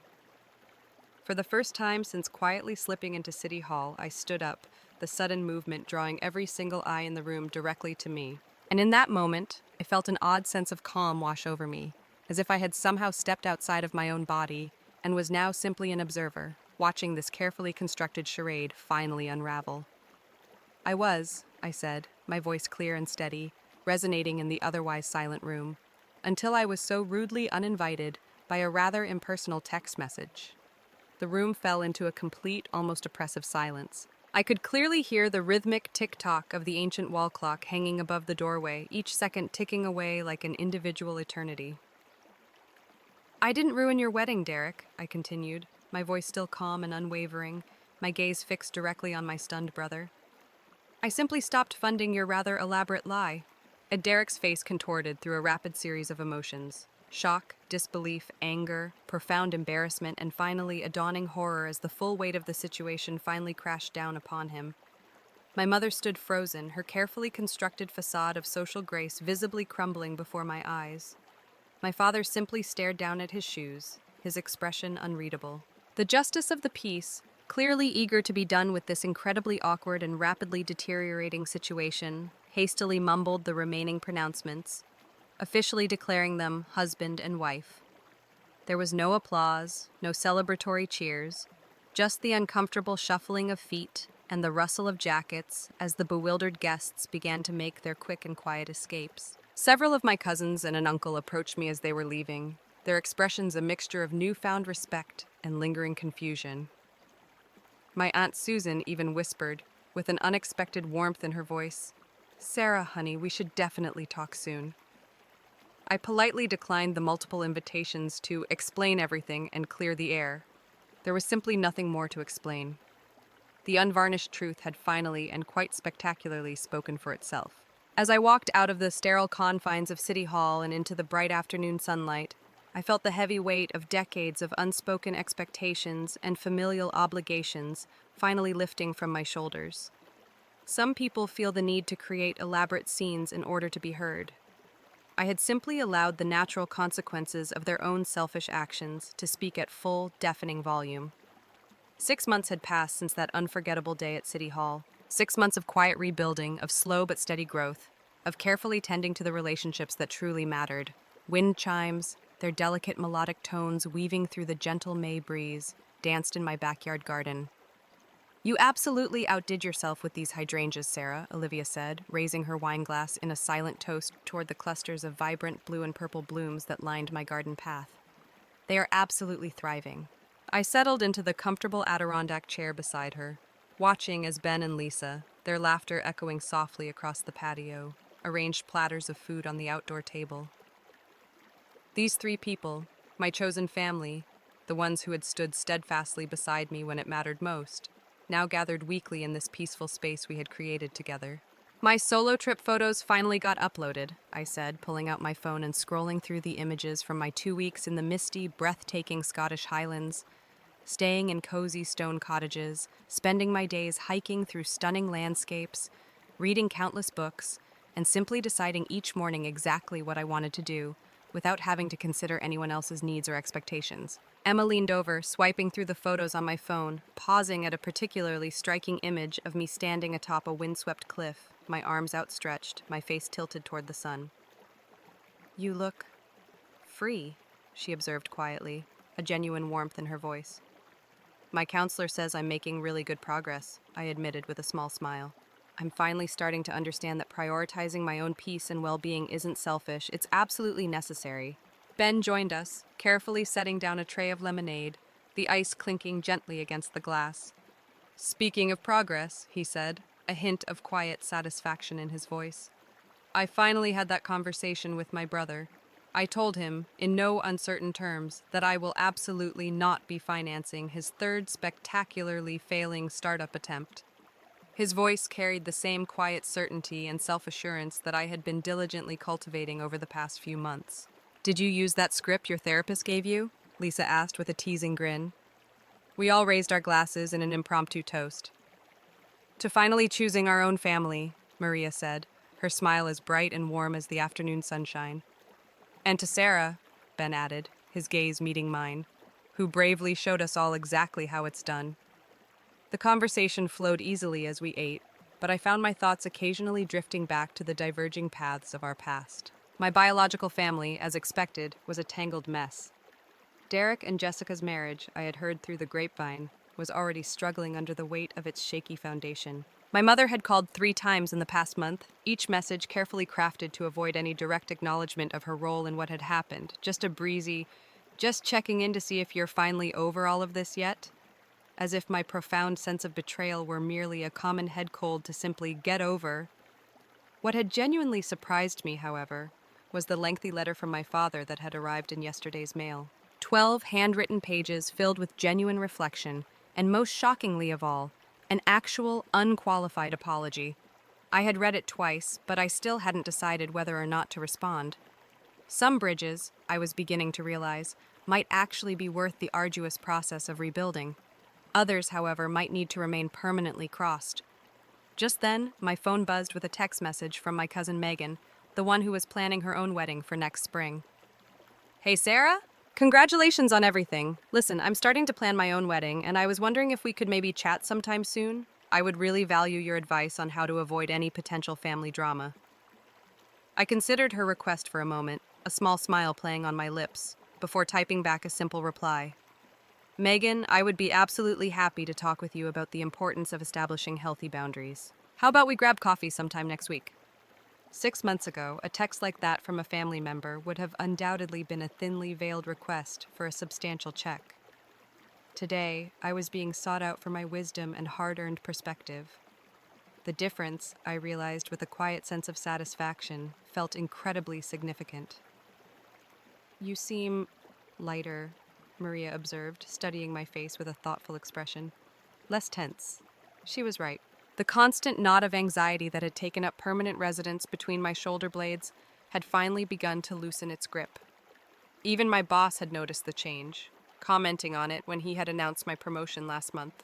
For the first time since quietly slipping into City Hall, I stood up, the sudden movement drawing every single eye in the room directly to me. And in that moment, I felt an odd sense of calm wash over me, as if I had somehow stepped outside of my own body and was now simply an observer, watching this carefully constructed charade finally unravel. I said, my voice clear and steady, resonating in the otherwise silent room, until I was so rudely uninvited by a rather impersonal text message. The room fell into a complete, almost oppressive silence. I could clearly hear the rhythmic tick-tock of the ancient wall clock hanging above the doorway, each second ticking away like an individual eternity. "I didn't ruin your wedding, Derek," I continued, my voice still calm and unwavering, my gaze fixed directly on my stunned brother. "I simply stopped funding your rather elaborate lie." And Derek's face contorted through a rapid series of emotions. Shock, disbelief, anger, profound embarrassment, and finally a dawning horror as the full weight of the situation finally crashed down upon him. My mother stood frozen, her carefully constructed facade of social grace visibly crumbling before my eyes. My father simply stared down at his shoes, his expression unreadable. The justice of the peace, clearly eager to be done with this incredibly awkward and rapidly deteriorating situation, hastily mumbled the remaining pronouncements, officially declaring them husband and wife. There was no applause, no celebratory cheers, just the uncomfortable shuffling of feet and the rustle of jackets as the bewildered guests began to make their quick and quiet escapes. Several of my cousins and an uncle approached me as they were leaving, their expressions a mixture of newfound respect and lingering confusion. My Aunt Susan even whispered, with an unexpected warmth in her voice, "Sarah, honey, we should definitely talk soon." I politely declined the multiple invitations to explain everything and clear the air. There was simply nothing more to explain. The unvarnished truth had finally and quite spectacularly spoken for itself. As I walked out of the sterile confines of City Hall and into the bright afternoon sunlight, I felt the heavy weight of decades of unspoken expectations and familial obligations finally lifting from my shoulders. Some people feel the need to create elaborate scenes in order to be heard. I had simply allowed the natural consequences of their own selfish actions to speak at full, deafening volume. 6 months had passed since that unforgettable day at City Hall. 6 months of quiet rebuilding, of slow but steady growth, of carefully tending to the relationships that truly mattered. Wind chimes, their delicate melodic tones weaving through the gentle May breeze, danced in my backyard garden. "You absolutely outdid yourself with these hydrangeas, Sarah," Olivia said, raising her wine glass in a silent toast toward the clusters of vibrant blue and purple blooms that lined my garden path. "They are absolutely thriving." I settled into the comfortable Adirondack chair beside her, watching as Ben and Lisa, their laughter echoing softly across the patio, arranged platters of food on the outdoor table. These three people, my chosen family, the ones who had stood steadfastly beside me when it mattered most, now gathered weekly in this peaceful space we had created together. "My solo trip photos finally got uploaded," I said, pulling out my phone and scrolling through the images from my 2 weeks in the misty, breathtaking Scottish Highlands, staying in cozy stone cottages, spending my days hiking through stunning landscapes, reading countless books, and simply deciding each morning exactly what I wanted to do, without having to consider anyone else's needs or expectations. Emma leaned over, swiping through the photos on my phone, pausing at a particularly striking image of me standing atop a windswept cliff, my arms outstretched, my face tilted toward the sun. "You look free," she observed quietly, a genuine warmth in her voice. "My counselor says I'm making really good progress," I admitted with a small smile. "I'm finally starting to understand that prioritizing my own peace and well-being isn't selfish, it's absolutely necessary." Ben joined us, carefully setting down a tray of lemonade, the ice clinking gently against the glass. "Speaking of progress," he said, a hint of quiet satisfaction in his voice. "I finally had that conversation with my brother. I told him, in no uncertain terms, that I will absolutely not be financing his third spectacularly failing startup attempt." His voice carried the same quiet certainty and self-assurance that I had been diligently cultivating over the past few months. "Did you use that script your therapist gave you?" Lisa asked with a teasing grin. We all raised our glasses in an impromptu toast. "To finally choosing our own family," Maria said, her smile as bright and warm as the afternoon sunshine. And to Sarah, Ben added, his gaze meeting mine, who bravely showed us all exactly how it's done. The conversation flowed easily as we ate, but I found my thoughts occasionally drifting back to the diverging paths of our past. My biological family, as expected, was a tangled mess. Derek and Jessica's marriage, I had heard through the grapevine, was already struggling under the weight of its shaky foundation. My mother had called 3 times in the past month, each message carefully crafted to avoid any direct acknowledgement of her role in what had happened. Just a breezy, just checking in to see if you're finally over all of this yet? As if my profound sense of betrayal were merely a common head cold to simply get over. What had genuinely surprised me, however, was the lengthy letter from my father that had arrived in yesterday's mail. 12 handwritten pages filled with genuine reflection, and most shockingly of all, an actual, unqualified apology. I had read it twice, but I still hadn't decided whether or not to respond. Some bridges, I was beginning to realize, might actually be worth the arduous process of rebuilding. Others, however, might need to remain permanently crossed. Just then, my phone buzzed with a text message from my cousin Megan, the one who was planning her own wedding for next spring. Hey, Sarah? Congratulations on everything. Listen, I'm starting to plan my own wedding, and I was wondering if we could maybe chat sometime soon. I would really value your advice on how to avoid any potential family drama. I considered her request for a moment, a small smile playing on my lips, before typing back a simple reply. Megan, I would be absolutely happy to talk with you about the importance of establishing healthy boundaries. How about we grab coffee sometime next week? 6 months ago, a text like that from a family member would have undoubtedly been a thinly veiled request for a substantial check. Today, I was being sought out for my wisdom and hard-earned perspective. The difference, I realized with a quiet sense of satisfaction, felt incredibly significant. You seem lighter, Maria observed, studying my face with a thoughtful expression. Less tense. She was right. The constant knot of anxiety that had taken up permanent residence between my shoulder blades had finally begun to loosen its grip. Even my boss had noticed the change, commenting on it when he had announced my promotion last month.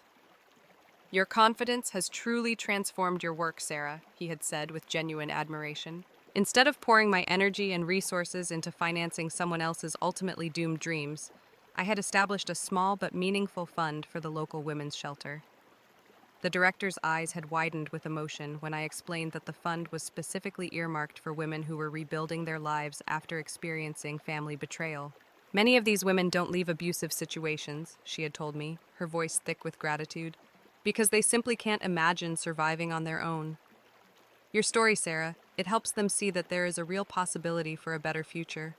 Your confidence has truly transformed your work, Sarah, he had said with genuine admiration. Instead of pouring my energy and resources into financing someone else's ultimately doomed dreams, I had established a small but meaningful fund for the local women's shelter. The director's eyes had widened with emotion when I explained that the fund was specifically earmarked for women who were rebuilding their lives after experiencing family betrayal. Many of these women don't leave abusive situations, she had told me, her voice thick with gratitude, because they simply can't imagine surviving on their own. Your story, Sarah, it helps them see that there is a real possibility for a better future.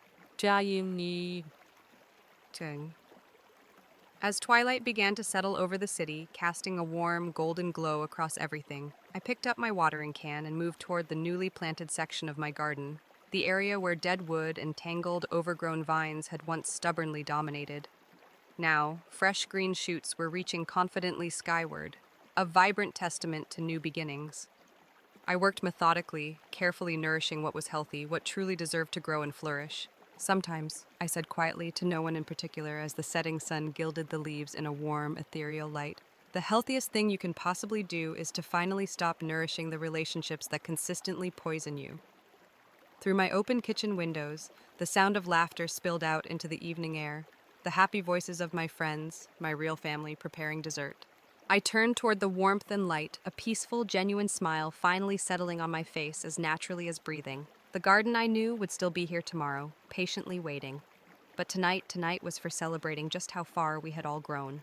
As twilight began to settle over the city, casting a warm, golden glow across everything, I picked up my watering can and moved toward the newly planted section of my garden, the area where dead wood and tangled, overgrown vines had once stubbornly dominated. Now, fresh green shoots were reaching confidently skyward, a vibrant testament to new beginnings. I worked methodically, carefully nourishing what was healthy, what truly deserved to grow and flourish. Sometimes, I said quietly to no one in particular as the setting sun gilded the leaves in a warm, ethereal light, the healthiest thing you can possibly do is to finally stop nourishing the relationships that consistently poison you. Through my open kitchen windows, the sound of laughter spilled out into the evening air, the happy voices of my friends, my real family preparing dessert. I turned toward the warmth and light, a peaceful, genuine smile finally settling on my face as naturally as breathing. The garden I knew would still be here tomorrow, patiently waiting. But tonight was for celebrating just how far we had all grown.